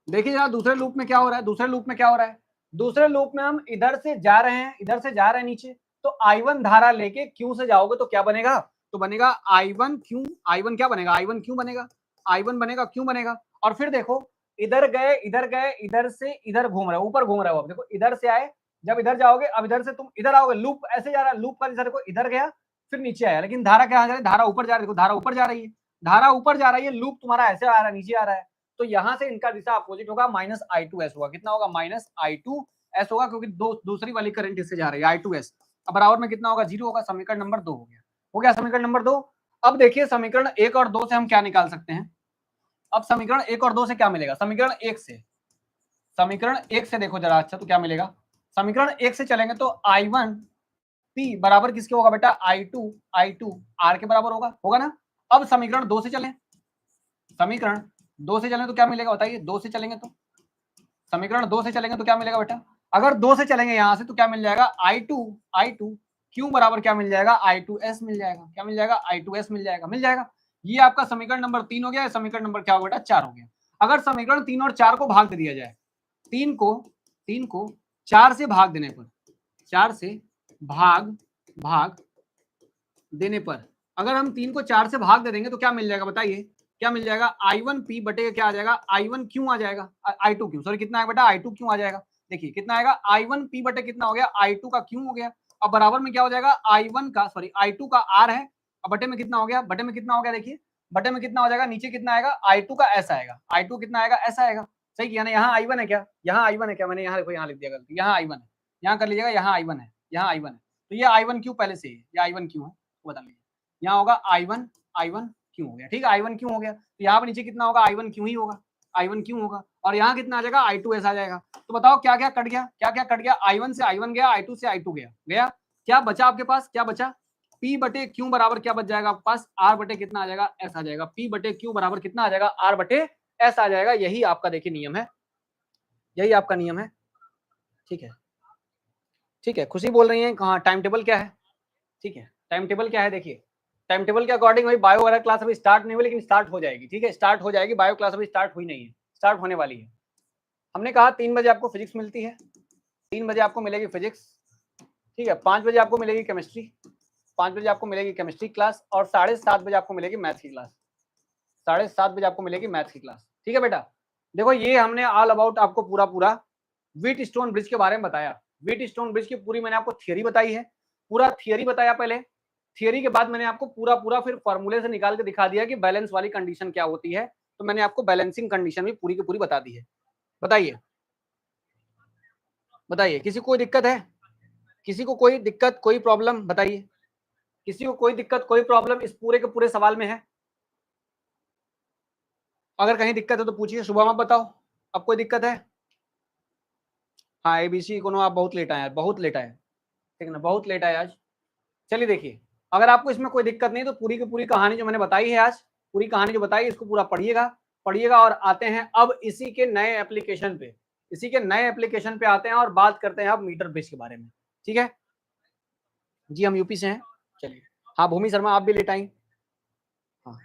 देखिए जरा दूसरे लूप में क्या हो रहा है? दूसरे लूप में क्या हो रहा है? दूसरे लूप में हम इधर से जा रहे हैं, इधर से जा रहे हैं नीचे, तो I1 धारा लेके Q से जाओगे तो क्या बनेगा? तो बनेगा I1 Q। I1 क्या बनेगा? I1 Q बनेगा। I1 बनेगा, Q बनेगा। और फिर देखो इधर गए, इधर गए, इधर से इधर घूम रहे हो, ऊपर घूम रहे हो। अब देखो इधर से आए, जब इधर जाओगे, अब इधर से तुम इधर आओगे, लूप ऐसे जा रहा है, लूप का जैसे देखो इधर गया फिर नीचे आया, लेकिन धारा क्या जा रही है? धारा ऊपर जा रही है। देखो धारा ऊपर जा रही है, धारा ऊपर जा रही है, लूप तुम्हारा ऐसे आ रहा है, नीचे आ रहा है। तो यहां से इनका दिशा अपोजिट होगा, -I2S होगा। कितना होगा? -I2S होगा, क्योंकि दूसरी वाली करंट इससे जा रही है, I2S। अब बराबर में कितना होगा? 0 होगा। समीकरण नंबर 2 हो गया। हो गया समीकरण नंबर 2। अब देखिए समीकरण 1 और 2 से हम क्या निकाल सकते हैं? अब समीकरण 1 और 2 से क्या मिलेगा? समीकरण 1 से, समीकरण 1 से देखो जरा अच्छा, तो क्या मिलेगा? समीकरण 1 से चलेंगे तो I1P बराबर किसके होगा बेटा? I2 R के बराबर होगा, होगा ना? अब समीकरण 2 से चलें, समीकरण 2 से चलें तो क्या मिलेगा बताइए? 2 से चलेंगे तो, समीकरण 2 से चलेंगे तो क्या मिलेगा बेटा? अगर 2 से चलेंगे यहां से तो क्या मिल जाएगा? I2 Q बराबर क्या मिल जाएगा? I2S मिल जाएगा। क्या मिल जाएगा? I2S मिल जाएगा, मिल जाएगा। ये आपका समीकरण नंबर 3 हो गया। समीकरण नंबर क्या हो बेटा? 4 हो गया। अगर समीकरण 3 और 4 को भाग दे दिया जाए, 3 को 4 से भाग देने पर, 4 से भाग देने पर, अगर हम 3 को 4 से भाग दे देंगे तो क्या मिल जाएगा बताइए? क्या मिल जाएगा? I1P बटे क्या आ जाएगा? I1Q आ जाएगा, I2Q, सॉरी कितना है बेटा? I2Q आ जाएगा। देखिए कितना आएगा? I1P बटे कितना हो गया? I2 का Q हो गया। अब बराबर में क्या हो जाएगा? I1 का, सॉरी I2 का R है, अब बटे में कितना हो गया? बटे में कितना हो गया? देखिए बटे में कितना हो जाएगा? नीचे कितना आएगा? I2 का S आएगा। I2 कितना आएगा? S आएगा। सही किया ना? यहाँ I1 है क्या? यहाँ I1 है क्या? मैंने यहाँ देखो, यहाँ लिख दिया गलती। यहाँ I1 है, यहाँ कर लीजिएगा, यहाँ I1 है, यहाँ I1 है। तो ये I1Q पहले से ही है, ये I1Q है, बता लीजिए। यहाँ होगा I1 Q हो गया, ठीक है, I1 Q हो गया। तो यहाँ पर नीचे कितना होगा? I1 Q ही होगा, I1 Q होगा। और यहाँ कितना आ जाएगा? I2S आ जाएगा। तो बताओ क्या क्या कट गया? क्या क्या कट गया? I1 से I1 गया, I2 से I2 गया, गया। क्या बचा आपके पास? क्या बचा? P बटे Q बराबर क्या बच जाएगा आपके पास? R बटे कितना आ जाएगा? S आ जाएगा। P बटे Q बराबर कितना आ जाएगा? R बटे S आ जाएगा। यही आपका देखिए नियम है, यही आपका नियम है। ठीक है, ठीक है। खुशी बोल रही है कहाँ? टाइम टेबल क्या है? ठीक है, टाइम टेबल क्या है देखिए, टाइम टेबल के अकॉर्डिंग भाई बायो वाला क्लास अभी स्टार्ट नहीं हुई, लेकिन स्टार्ट हो जाएगी, ठीक है, स्टार्ट हो जाएगी। बायो क्लास अभी स्टार्ट हुई नहीं है, स्टार्ट होने वाली है। हमने कहा 3 बजे आपको फिजिक्स मिलती है, 3 बजे आपको मिलेगी फिजिक्स, ठीक है, 5 बजे आपको मिलेगी केमिस्ट्री, 5 बजे आपको मिलेगी केमिस्ट्री क्लास, और 7:30 बजे आपको मिलेगी मैथ्स की क्लास, 7:30 बजे आपको मिलेगी मैथ्स की क्लास, ठीक है बेटा। देखो ये हमने ऑल अबाउट आपको पूरा व्हीट स्टोन ब्रिज के बारे में बताया। व्हीट स्टोन ब्रिज की पूरी मैंने आपको थियरी बताई है, पूरा थियरी बताया पहले। थियरी के बाद मैंने आपको पूरा फिर फॉर्मूले से निकाल के दिखा दिया कि बैलेंस वाली कंडीशन क्या होती है, तो मैंने आपको बैलेंसिंग कंडीशन भी पूरी की पूरी बता दी है। बताइए बताइए, किसी को कोई दिक्कत है? किसी को कोई दिक्कत, कोई प्रॉब्लम बताइए? किसी को कोई दिक्कत, कोई प्रॉब्लम इस पूरे के पूरे सवाल में है? अगर कहीं दिक्कत है तो पूछिए। शुभम आप बताओ, अब कोई दिक्कत है? हाँ एबीसी कोनो आप बहुत लेट आए, बहुत लेट आए, ठीक है ना, बहुत लेट आए आज। चलिए देखिए, अगर आपको इसमें कोई दिक्कत नहीं तो पूरी की पूरी कहानी जो मैंने बताई है आज, पूरी कहानी जो बताई इसको पूरा पढ़िएगा, पढ़िएगा। और आते हैं अब इसी के नए एप्लीकेशन पे, इसी के नए एप्लीकेशन पे आते हैं और बात करते हैं अब मीटर ब्रिज के बारे में, ठीक है जी। हम यूपी से हैं। चलिए, हाँ भूमि शर्मा आप भी लेट आई। हाँ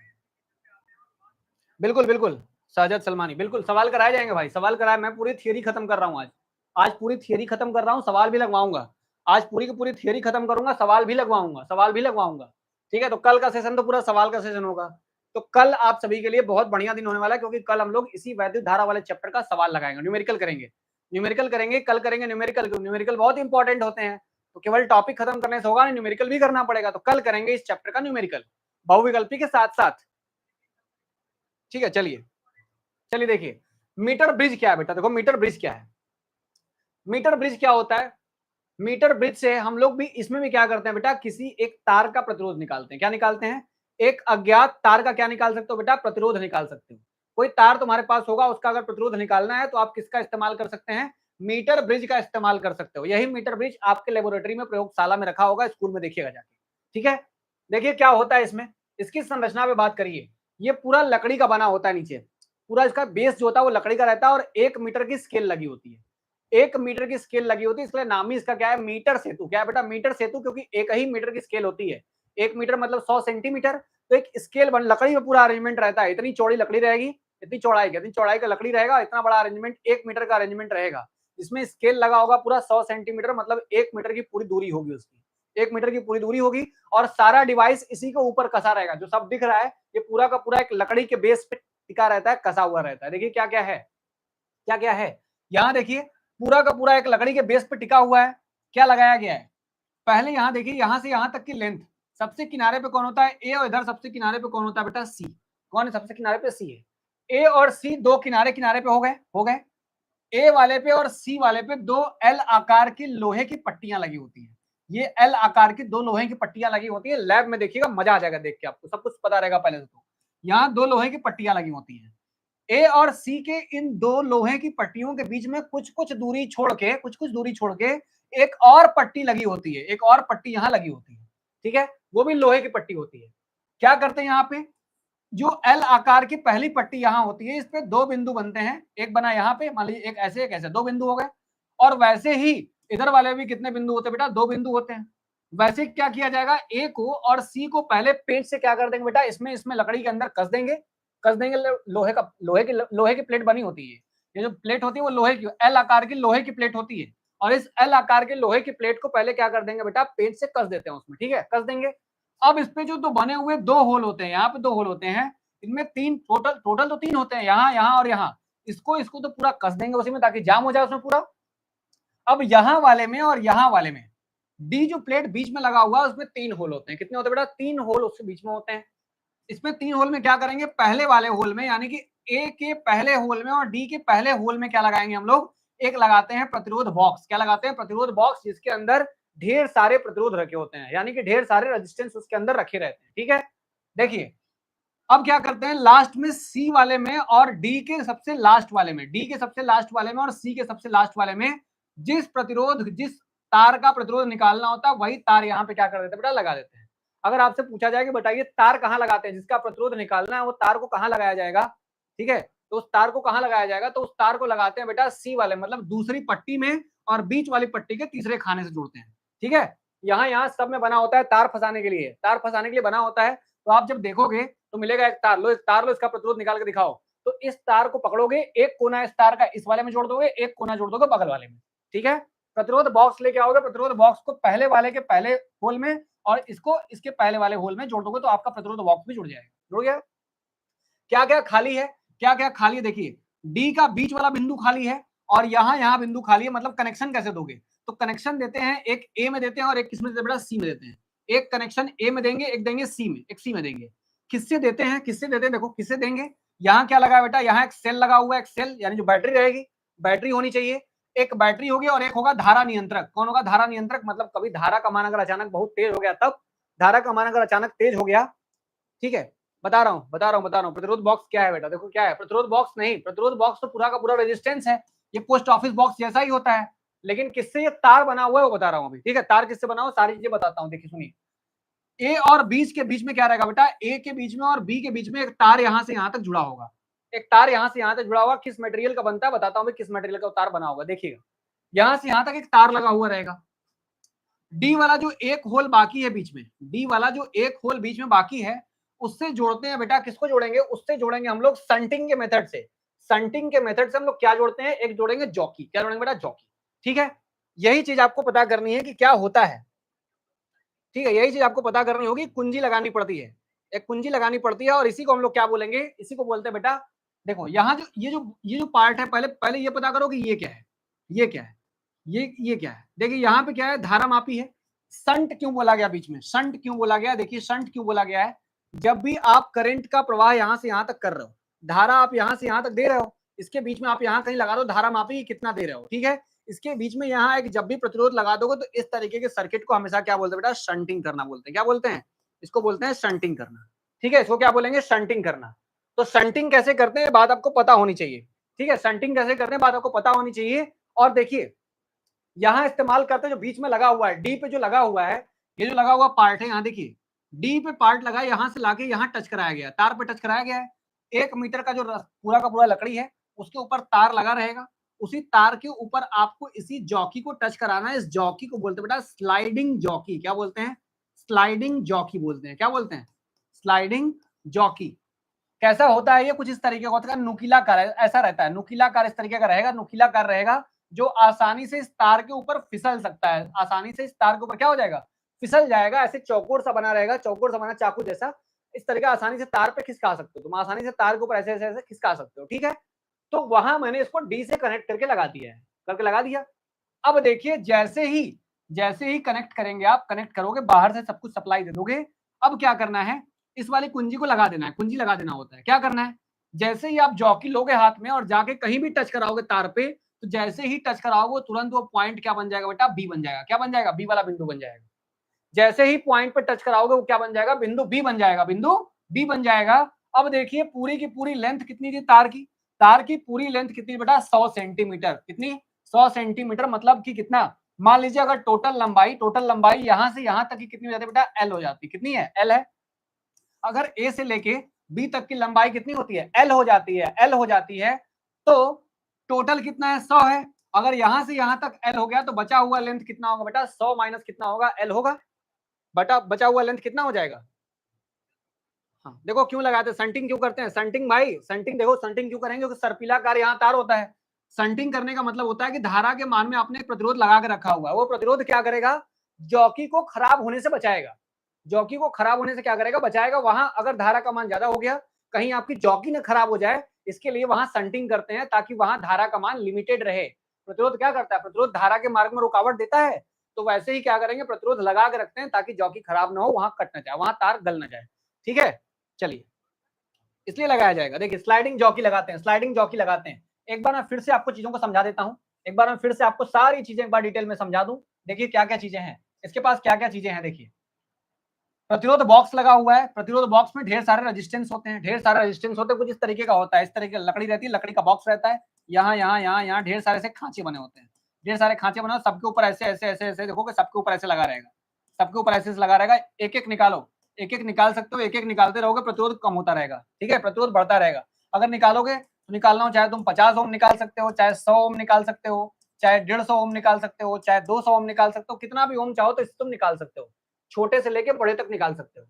बिल्कुल बिल्कुल, साजद सलमानी, बिल्कुल सवाल कराए जाएंगे भाई, सवाल कराए। मैं पूरी थियरी खत्म कर रहा हूँ आज, आज पूरी थियरी खत्म कर रहा हूँ, सवाल भी लगवाऊंगा आज, पूरी की पूरी थियरी खत्म करूंगा, सवाल भी लगवाऊंगा, सवाल भी लगवाऊंगा, ठीक है। तो कल का सेशन तो पूरा सवाल का सेशन होगा। तो कल आप सभी के लिए बहुत बढ़िया दिन होने वाला है, क्योंकि कल हम लोग इसी वैद्युत धारा वाले चैप्टर का सवाल लगाएंगे, न्यूमेरिकल करेंगे, न्यूमेरिकल करेंगे, कल करेंगे न्यूमेरिकल, न्यूमेरिकल बहुत इंपॉर्टेंट होते हैं। तो केवल टॉपिक खत्म करने से होगा नहीं, न्यूमेरिकल भी करना पड़ेगा। तो कल करेंगे इस चैप्टर का न्यूमेरिकल बहुविकल्पी के साथ साथ, ठीक है। चलिए चलिए देखिए, मीटर ब्रिज क्या है बेटा? देखो मीटर ब्रिज क्या है, मीटर ब्रिज क्या होता है? मीटर ब्रिज से हम लोग भी इसमें भी क्या करते हैं बेटा, किसी एक तार का प्रतिरोध निकालते हैं। क्या निकालते हैं? एक अज्ञात तार का क्या निकाल सकते हो बेटा? प्रतिरोध निकाल सकते हो। कोई तार तुम्हारे पास होगा, उसका अगर प्रतिरोध निकालना है तो आप किसका इस्तेमाल कर सकते हैं? मीटर ब्रिज का इस्तेमाल कर सकते हो। यही मीटर ब्रिज आपके लेबोरेटरी में प्रयोगशाला में रखा होगा, स्कूल में देखिएगा जाके, ठीक है। देखिए क्या होता है इसमें, इसकी संरचना पे बात करिए। ये पूरा लकड़ी का बना होता है, नीचे पूरा इसका बेस जो होता है वो लकड़ी का रहता है, और 1 मीटर की स्केल लगी होती है, 1 मीटर की स्केल लगी होती है, इसलिए नाम ही इसका क्या है? मीटर सेतु। क्या है बेटा? मीटर सेतु, क्योंकि 1 ही मीटर की स्केल होती है। 1 मीटर मतलब 100 सेंटीमीटर। तो एक स्केल बन, लकड़ी में पूरा अरेंजमेंट रहता है, इतनी चौड़ी लकड़ी रहेगी, इतनी चौड़ाई का लकड़ी रहेगा, इतना बड़ा अरेंजमेंट 1 मीटर का अरेंजमेंट रहेगा। इसमें स्केल लगा होगा पूरा 100 सेंटीमीटर, मतलब 1 मीटर की पूरी दूरी होगी उसकी, 1 मीटर की पूरी दूरी होगी, और सारा डिवाइस इसी के ऊपर कसा रहेगा। जो सब दिख रहा है ये पूरा का पूरा एक लकड़ी के बेस पे टिका रहता है, कसा हुआ रहता है। देखिए क्या क्या है, क्या क्या है यहाँ देखिए, पूरा का पूरा एक लकड़ी के बेस पे टिका हुआ है। क्या लगाया गया है? पहले यहाँ देखिए, यहाँ से यहाँ तक की लेंथ, सबसे किनारे पे कौन होता है? ए, और इधर सबसे किनारे पे कौन होता है बेटा? सी। कौन है सबसे किनारे पे? सी है। ए और सी दो किनारे किनारे पे हो गए। ए वाले पे और सी वाले पे दो एल आकार की लोहे की पट्टियां लगी होती है। ये एल आकार की दो लोहे की पट्टियां लगी होती है। लैब में देखिएगा, मजा आ जाएगा देख के, आपको सब कुछ पता रहेगा पहले से। तो यहाँ दो लोहे की पट्टियां लगी होती है। ए और सी के इन दो लोहे की पट्टियों के बीच में कुछ कुछ दूरी छोड़ के एक और पट्टी लगी होती है, एक और पट्टी यहाँ लगी होती है, ठीक है, वो भी लोहे की पट्टी होती है। क्या करते हैं यहाँ पे? जो एल आकार की पहली पट्टी यहाँ होती है, इस पे दो बिंदु बनते हैं, एक बना यहाँ पे, मान लीजिए एक ऐसे, दो बिंदु हो गए। और वैसे ही इधर वाले भी कितने बिंदु होते हैं बेटा? दो बिंदु होते हैं। वैसे क्या किया जाएगा? ए को और सी को पहले पेंच से क्या कर देंगे बेटा? इसमें लकड़ी के अंदर कस देंगे। लोहे की प्लेट बनी होती है। ये जो प्लेट होती है वो लोहे की, एल आकार की लोहे की प्लेट होती है। और इस एल आकार के लोहे की प्लेट को पहले क्या कर देंगे बेटा? पेंच से कस देते हैं उसमें, ठीक है, कस देंगे। अब इस पे जो दो बने हुए दो होल होते हैं, यहाँ पे दो होल होते हैं, इनमें तीन टोटल तो तीन होते हैं, यहाँ और यहाँ। इसको तो पूरा कस देंगे उसी में, ताकि जाम हो जाए उसमें पूरा। अब यहाँ वाले में और यहाँ वाले में डी जो प्लेट बीच में लगा हुआ है उसमें तीन होल होते हैं। कितने होते हैं बेटा? तीन होल उसके बीच में होते हैं। इसमें तीन होल में क्या करेंगे? पहले वाले होल में, यानी कि ए के पहले होल में और डी के पहले होल में क्या लगाएंगे हम लोग? एक लगाते हैं प्रतिरोध बॉक्स। क्या लगाते हैं? प्रतिरोध बॉक्स, जिसके अंदर ढेर सारे प्रतिरोध रखे होते हैं, यानी कि ढेर सारे रेजिस्टेंस उसके अंदर रखे रहते हैं, ठीक है। देखिए अब क्या करते हैं, लास्ट में सी वाले में और डी के सबसे लास्ट वाले में, डी के सबसे लास्ट वाले में और सी के सबसे लास्ट वाले में जिस तार का प्रतिरोध निकालना होता है, वही तार यहाँ पे क्या कर देते हैं बेटा? लगा देते हैं। अगर आपसे पूछा जाए कि बताइए तार कहाँ लगाते हैं, जिसका प्रतिरोध निकालना है वो तार को कहाँ लगाया जाएगा, ठीक है, तो उस तार को कहाँ लगाया जाएगा? तो उस तार को लगाते हैं बेटा सी वाले, मतलब दूसरी पट्टी में, और बीच वाली पट्टी के तीसरे खाने से जोड़ते हैं, ठीक है। यहाँ सब में बना होता है तार फंसाने के लिए, तार फंसाने के लिए बना होता है। तो आप जब देखोगे तो मिलेगा एक तार लो, इसका प्रतिरोध निकाल के दिखाओ। तो इस तार को पकड़ोगे, एक कोना इस तार का इस वाले में जोड़ दोगे, एक कोना जोड़ दोगे बगल वाले में, ठीक है। प्रतिरोध बॉक्स लेके आओगे, प्रतिरोध बॉक्स को पहले वाले के पहले होल में और इसको इसके पहले वाले होल में जोड़ दोगे तो आपका प्रतिरोध बॉक्स भी जुड़ जाएगा। जुड़ गया। क्या क्या खाली है, क्या क्या खाली है, देखिए डी का बीच वाला बिंदु खाली है और यहाँ बिंदु खाली है, मतलब कनेक्शन कैसे दोगे? तो कनेक्शन देते हैं, एक ए में देते हैं और एक किसमें देते हैं बेटा? सी में देते हैं। एक कनेक्शन ए में देंगे, एक देंगे सी में, एक सी में देंगे। किससे देते हैं, किससे देते हैं? देखो किससे देंगे। यहाँ क्या लगा है बेटा? यहाँ एक सेल लगा हुआ है, एक सेल यानी जो बैटरी रहेगी, बैटरी होनी चाहिए। एक बैटरी होगी और एक होगा धारा नियंत्रक। कौन होगा धारा नियंत्रक? मतलब कभी धारा का मान अगर अचानक बहुत तेज हो गया, तब धारा का मान अगर अचानक तेज हो गया, ठीक है, बता रहा हूँ। प्रतिरोध बॉक्स क्या है बेटा? देखो क्या है, प्रतिरोध बॉक्स नहीं, प्रतिरोध बॉक्स तो पूरा का पूरा रेजिस्टेंस है। ये पोस्ट ऑफिस बॉक्स जैसा ही होता है, लेकिन किससे ये तार बना हुआ है वो बता रहा हूँ अभी, ठीक है। तार किससे बना हुआ सारी चीजें बताता हूँ, देखिए सुनिए। ए और बी के बीच में क्या रहेगा बेटा? ए के बीच में और बी के बीच में एक तार यहाँ से यहाँ तक जुड़ा होगा। एक तार यहाँ से यहाँ तक जुड़ा हुआ, किस मटेरियल का बनता है बताता हूँ किस मटेरियल का तार बना होगा। देखिएगा यहाँ से यहाँ तक एक तार लगा हुआ रहेगा। डी वाला जो एक होल बाकी है बीच में, डी वाला जो एक होल बीच में बाकी है, उससे जोड़ते हैं बेटा। किसको जोड़ेंगे? उससे जोड़ेंगे हम लोग संटिंग के मेथड से। संटिंग के मेथड से हम लोग क्या जोड़ते हैं? एक जोड़ेंगे जॉकी। क्या जोड़ेंगे बेटा? जॉकी, ठीक है। यही चीज आपको पता करनी है कि क्या होता है, ठीक है। यही चीज आपको पता करनी होगी, कुंजी लगानी पड़ती है, एक कुंजी लगानी पड़ती है और इसी को हम लोग क्या बोलेंगे? इसी को बोलते हैं बेटा, देखो यहाँ जो ये जो पार्ट है, पहले पहले ये पता करो कि ये क्या है, ये क्या है, ये क्या है। देखिए यहाँ पे क्या है? धारा मापी है। संट क्यों बोला गया बीच में? संट क्यों बोला गया? देखिए संट क्यों बोला गया है, जब भी आप करंट का प्रवाह यहाँ से यहाँ तक कर रहे हो, धारा आप यहाँ से यहाँ तक दे रहे हो, इसके बीच में आप यहाँ कहीं लगा दो धारा मापी कितना दे रहे हो, ठीक है। इसके बीच में यहाँ एक जब भी प्रतिरोध लगा दोगे तो इस तरीके के सर्किट को हमेशा क्या बोलते हैं बेटा? शंटिंग करना बोलते हैं। क्या बोलते हैं? इसको बोलते हैं शंटिंग करना, ठीक है। इसको क्या बोलेंगे? शंटिंग करना। तो शंटिंग कैसे करते हैं बात आपको पता होनी चाहिए, ठीक है। शंटिंग कैसे करते हैं बात आपको पता होनी चाहिए। और देखिए यहाँ इस्तेमाल करते हैं जो बीच में लगा हुआ है, डी पे जो लगा हुआ है, ये जो लगा हुआ पार्ट है, यहाँ देखिए डी पे पार्ट लगा है, यहाँ से लाके यहाँ टच कराया गया, तार पे टच कराया गया है। 1 मीटर का जो पूरा का पूरा लकड़ी है, उसके ऊपर तार लगा रहेगा। उसी तार के ऊपर आपको इसी जॉकी को टच कराना है। इस जॉकी को बोलते हैं बेटा स्लाइडिंग जॉकी। क्या बोलते हैं? स्लाइडिंग जॉकी बोलते हैं। क्या बोलते हैं? Sliding jockey. कैसा होता है ये? कुछ इस तरीके का होता है, नुकीलाकार ऐसा रहता है, नुकीलाकार इस तरीके का रहेगा, नुकीलाकार रहेगा, जो आसानी से इस तार के ऊपर फिसल सकता है। आसानी से इस तार के ऊपर क्या हो जाएगा? फिसल जाएगा। ऐसे चौकोर सा बना रहेगा, चौकोर सा बना चाकू जैसा, इस तरीके आसानी से तार पे खिसका सकते हो तुम, आसानी से तार के ऊपर ऐसे ऐसे ऐसे खिसका सकते हो, ठीक है। तो वहां मैंने इसको डी से कनेक्ट करके लगा दिया है, करके लगा दिया। अब देखिए जैसे ही कनेक्ट करेंगे, आप कनेक्ट करोगे, बाहर से सब कुछ सप्लाई दे दोगे। अब क्या करना है? इस वाली कुंजी को लगा देना है, कुंजी लगा देना होता है। क्या करना है? जैसे ही आप जॉकी लोगे हाथ में और जाके कहीं भी टच कराओगे तार पे, तो जैसे ही टच कराओगे तुरंत वो पॉइंट क्या बन जाएगा बेटा? बी बन जाएगा। क्या बन जाएगा? बी वाला बिंदु बन जाएगा। जैसे ही पॉइंट पे टच कराओगे वो क्या बन जाएगा? बिंदु बी बन जाएगा, बिंदु बी बन जाएगा। अब देखिए पूरी की पूरी लेंथ कितनी थी तार की? तार की पूरी लेंथ कितनी बेटा? 100 सेंटीमीटर। कितनी? 100 सेंटीमीटर, मतलब कि कितना? मान लीजिए अगर टोटल लंबाई यहां से यहां तक की कितनी हो जाती है बेटा? एल हो जाती। कितनी है? एल है। अगर ए से लेके बी तक की लंबाई कितनी होती है? एल हो जाती है, एल हो जाती है। तो टोटल कितना है? 100 है। अगर यहां से यहां तक एल हो गया तो बचा हुआ लेंथ कितना होगा बेटा? 100 माइनस कितना होगा? एल होगा। बचा हुआ लेंथ कितना हो जाएगा? हाँ, देखो क्यों लगाते हैं, संटिंग क्यों करते हैं? संटिंग भाई, संटिंग देखो, संटिंग क्यों करेंगे? क्योंकि सर्पिलाकार यहाँ तार होता है। संटिंग करने का मतलब होता है कि धारा के मान में आपने एक प्रतिरोध लगा के रखा हुआ है, वो प्रतिरोध क्या करेगा? जॉकी को खराब होने से बचाएगा। जॉकी को खराब होने से क्या करेगा? बचाएगा। वहां अगर धारा का मान ज्यादा हो गया, कहीं आपकी जॉकी न खराब हो जाए, इसके लिए वहां संटिंग करते हैं ताकि वहां धारा का मान लिमिटेड रहे। प्रतिरोध क्या करता है? प्रतिरोध धारा के मार्ग में रुकावट देता है। तो वैसे ही क्या करेंगे? प्रतिरोध लगा के रखते हैं ताकि जॉकी खराब ना हो, वहां कट ना जाए, वहां तार गल ना जाए, ठीक है। चलिए, इसलिए लगाया जाएगा। देखिए स्लाइडिंग जॉकी लगाते हैं, स्लाइडिंग जॉकी लगाते हैं। एक बार मैं फिर से आपको चीजों को समझा देता हूं, एक बार मैं फिर से आपको सारी चीजें एक बार डिटेल में समझा दूं। देखिए क्या क्या चीजें हैं इसके पास, क्या क्या चीजें हैं। देखिए प्रतिरोध बॉक्स लगा हुआ है, प्रतिरोध बॉक्स में ढेर सारे रेजिस्टेंस होते हैं, ढेर सारे रेजिस्टेंस होते हैं। कुछ इस तरीके का होता है, इस तरीके की लकड़ी रहती है, लकड़ी का बॉक्स रहता है। यहाँ यहाँ यहाँ यहाँ ढेर सारे से खांचे बने होते हैं, ढेर सारे खांचे बने, सबके ऊपर ऐसे ऐसे ऐसे ऐसे देखोगे, सबके ऊपर ऐसे लगा रहेगा, सबके ऊपर ऐसे लगा रहेगा। एक एक निकालो, एक एक निकाल सकते हो, एक एक निकालते रहोगे, प्रतिरोध कम होता रहेगा, ठीक है, प्रतिरोध बढ़ता रहेगा। अगर निकालोगे तो निकालना हो, चाहे तुम 50 ओम निकाल सकते हो, चाहे 100 ओम निकाल सकते हो, चाहे 150 ओम निकाल सकते हो, चाहे 200 ओम निकाल सकते हो, कितना भी ओम चाहो तो इससे तुम निकाल सकते हो, छोटे से लेके बड़े तक निकाल सकते हो।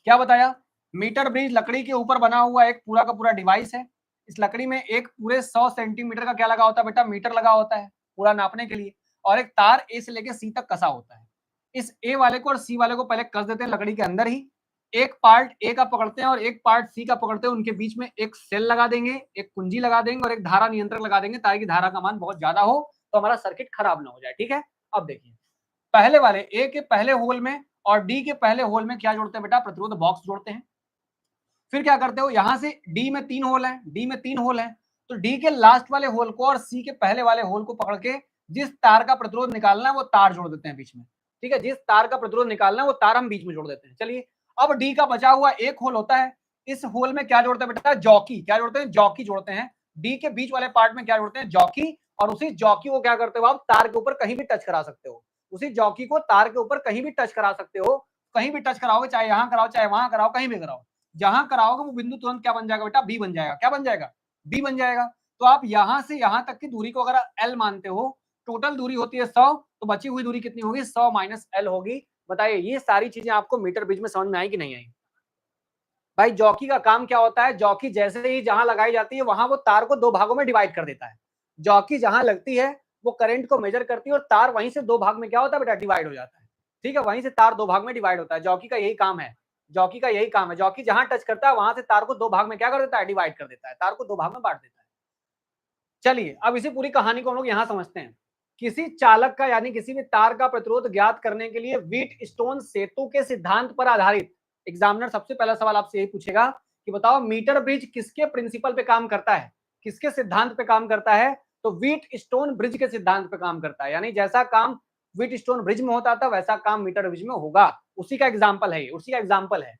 क्या बताया? मीटर ब्रिज लकड़ी के ऊपर बना हुआ एक पूरा का पूरा डिवाइस है। इस लकड़ी में एक पूरे 100 सेंटीमीटर का क्या लगा होता है बेटा? मीटर लगा होता है पूरा नापने के लिए, और एक तार ए से लेके सी तक कसा होता है। इस ए वाले को और सी वाले को पहले कस देते हैं लकड़ी के अंदर ही, एक पार्ट ए का पकड़ते हैं और एक पार्ट सी का पकड़ते हैं, उनके बीच में एक सेल लगा देंगे, एक कुंजी लगा देंगे और एक धारा नियंत्रक लगा देंगे, ताकि धारा का मान बहुत ज्यादा हो तो हमारा सर्किट खराब ना हो जाए। ठीक है, अब देखिए पहले वाले ए के पहले होल में और डी के पहले होल में क्या जोड़ते हैं बेटा? प्रतिरोध बॉक्स जोड़ते हैं। फिर क्या करते हो, यहां से डी में 3 होल है, डी में 3 होल है, तो डी के लास्ट वाले होल को और सी के पहले वाले होल को पकड़ के जिस तार का प्रतिरोध निकालना है वो तार जोड़ देते हैं बीच में। ठीक है, जिस तार का प्रतिरोध निकालना है वो तार हम बीच में जोड़ देते हैं। चलिए, अब डी का बचा हुआ एक होल होता है, इस होल में क्या जोड़ते हैं बेटा? जॉकी। क्या जोड़ते हैं? जॉकी जोड़ते हैं। डी के बीच वाले पार्ट में क्या जोड़ते हैं? जॉकी। और उसी जॉकी को क्या करते हो आप? तार के ऊपर कहीं भी टच करा सकते हो। उसी जॉकी को तार के ऊपर कहीं भी टच करा सकते हो, कहीं भी टच कराओगे, चाहे यहां कराओ चाहे वहां कराओ, कहीं भी कराओ, जहां कराओगे वो बिंदु तुरंत क्या बन जाएगा बेटा? बी बन जाएगा। क्या बन जाएगा? बी बन जाएगा। तो आप यहां से यहां तक की दूरी को अगर एल मानते हो, टोटल दूरी होती है 100, तो बची हुई दूरी कितनी होगी? 100 माइनस एल होगी। बताइए, ये सारी चीजें आपको मीटर ब्रिज में समझ में आई कि नहीं आई? भाई जॉकी का काम क्या होता है? जॉकी जैसे ही जहां लगाई जाती है वहां वो तार को दो भागों में डिवाइड कर देता है। जॉकी जहां लगती है वो करंट को मेजर करती है और तार वहीं से दो भाग में क्या होता है बेटा? डिवाइड हो जाता है। ठीक है, वहीं से तार दो भाग में डिवाइड होता है। जॉकी का यही काम है, जॉकी का यही काम है। जॉकी जहां टच करता है वहां से तार को दो भाग में क्या कर देता है? डिवाइड कर देता है, तार को दो भाग में बांट देता है। चलिए, अब इसी पूरी कहानी को हम लोग यहां समझते हैं। किसी चालक का यानी किसी भी तार का प्रतिरोध ज्ञात करने के लिए व्हीट स्टोन सेतु के सिद्धांत पर आधारित, एग्जामिनर सबसे पहला सवाल आपसे यही पूछेगा कि बताओ मीटर ब्रिज किसके प्रिंसिपल पे काम करता है? किसके सिद्धांत पे काम करता है? तो व्हीट स्टोन ब्रिज के सिद्धांत पे काम करता है। यानी जैसा काम व्हीट स्टोन ब्रिज में होता था वैसा काम मीटर ब्रिज में होगा। उसी का एग्जाम्पल है, उसी का एग्जाम्पल है।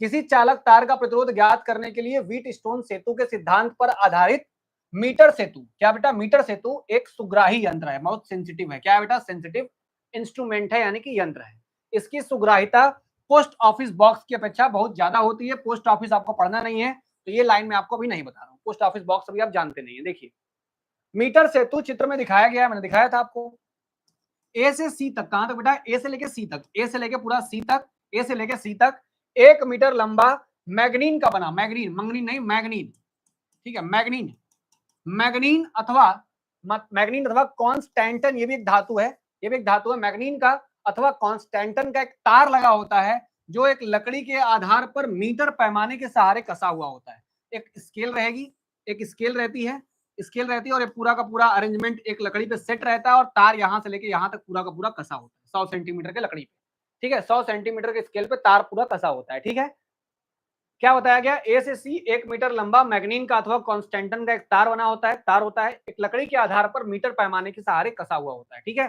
किसी चालक तार का प्रतिरोध ज्ञात करने के लिए व्हीट स्टोन सेतु के सिद्धांत पर आधारित मीटर सेतु, क्या बेटा? मीटर सेतु एक सुग्राही यंत्र है, बहुत सेंसिटिव है। क्या है बेटा? सेंसिटिव इंस्ट्रूमेंट है, यानी कि यंत्र है। इसकी सुग्राहिता पोस्ट ऑफिस बॉक्स की अपेक्षा बहुत ज्यादा होती है। पोस्ट ऑफिस आपको पढ़ना नहीं है तो ये लाइन में आपको अभी नहीं बता रहा हूं। पोस्ट ऑफिस बॉक्स अभी आप जानते नहीं है। देखिए, मीटर सेतु चित्र में दिखाया गया है, मैंने दिखाया था आपको। ए से सी तक, कहां तक बेटा? ए से लेके सी तक, ए से लेके पूरा सी तक, ए से लेके सी तक 1 मीटर लंबा मैग्नीन का बना, मैग्नीन, मंगनीन नहीं, मैग्नीन। ठीक है, मैग्नीन, मैग्नीन अथवा कॉन्स्टेंटन, ये भी एक धातु है, ये भी एक धातु है। मैग्नीन का अथवा कॉन्स्टेंटन का एक तार लगा होता है जो एक लकड़ी के आधार पर मीटर पैमाने के सहारे कसा हुआ होता है। एक स्केल रहेगी, एक स्केल रहती है, स्केल रहती है और ये पूरा का पूरा अरेंजमेंट एक लकड़ी पे सेट रहता है और तार यहां से लेके यहां तक पूरा का पूरा कसा होता है 100 सेंटीमीटर के लकड़ी पे। ठीक है, 100 सेंटीमीटर के स्केल पे तार पूरा कसा होता है। ठीक है, क्या बताया गया? ए से सी 1 मीटर लंबा मैग्नीन का अथवा कॉन्स्टेंटन का एक तार बना होता है, तार होता है, एक लकड़ी के आधार पर मीटर पैमाने के सहारे कसा हुआ होता है। ठीक है,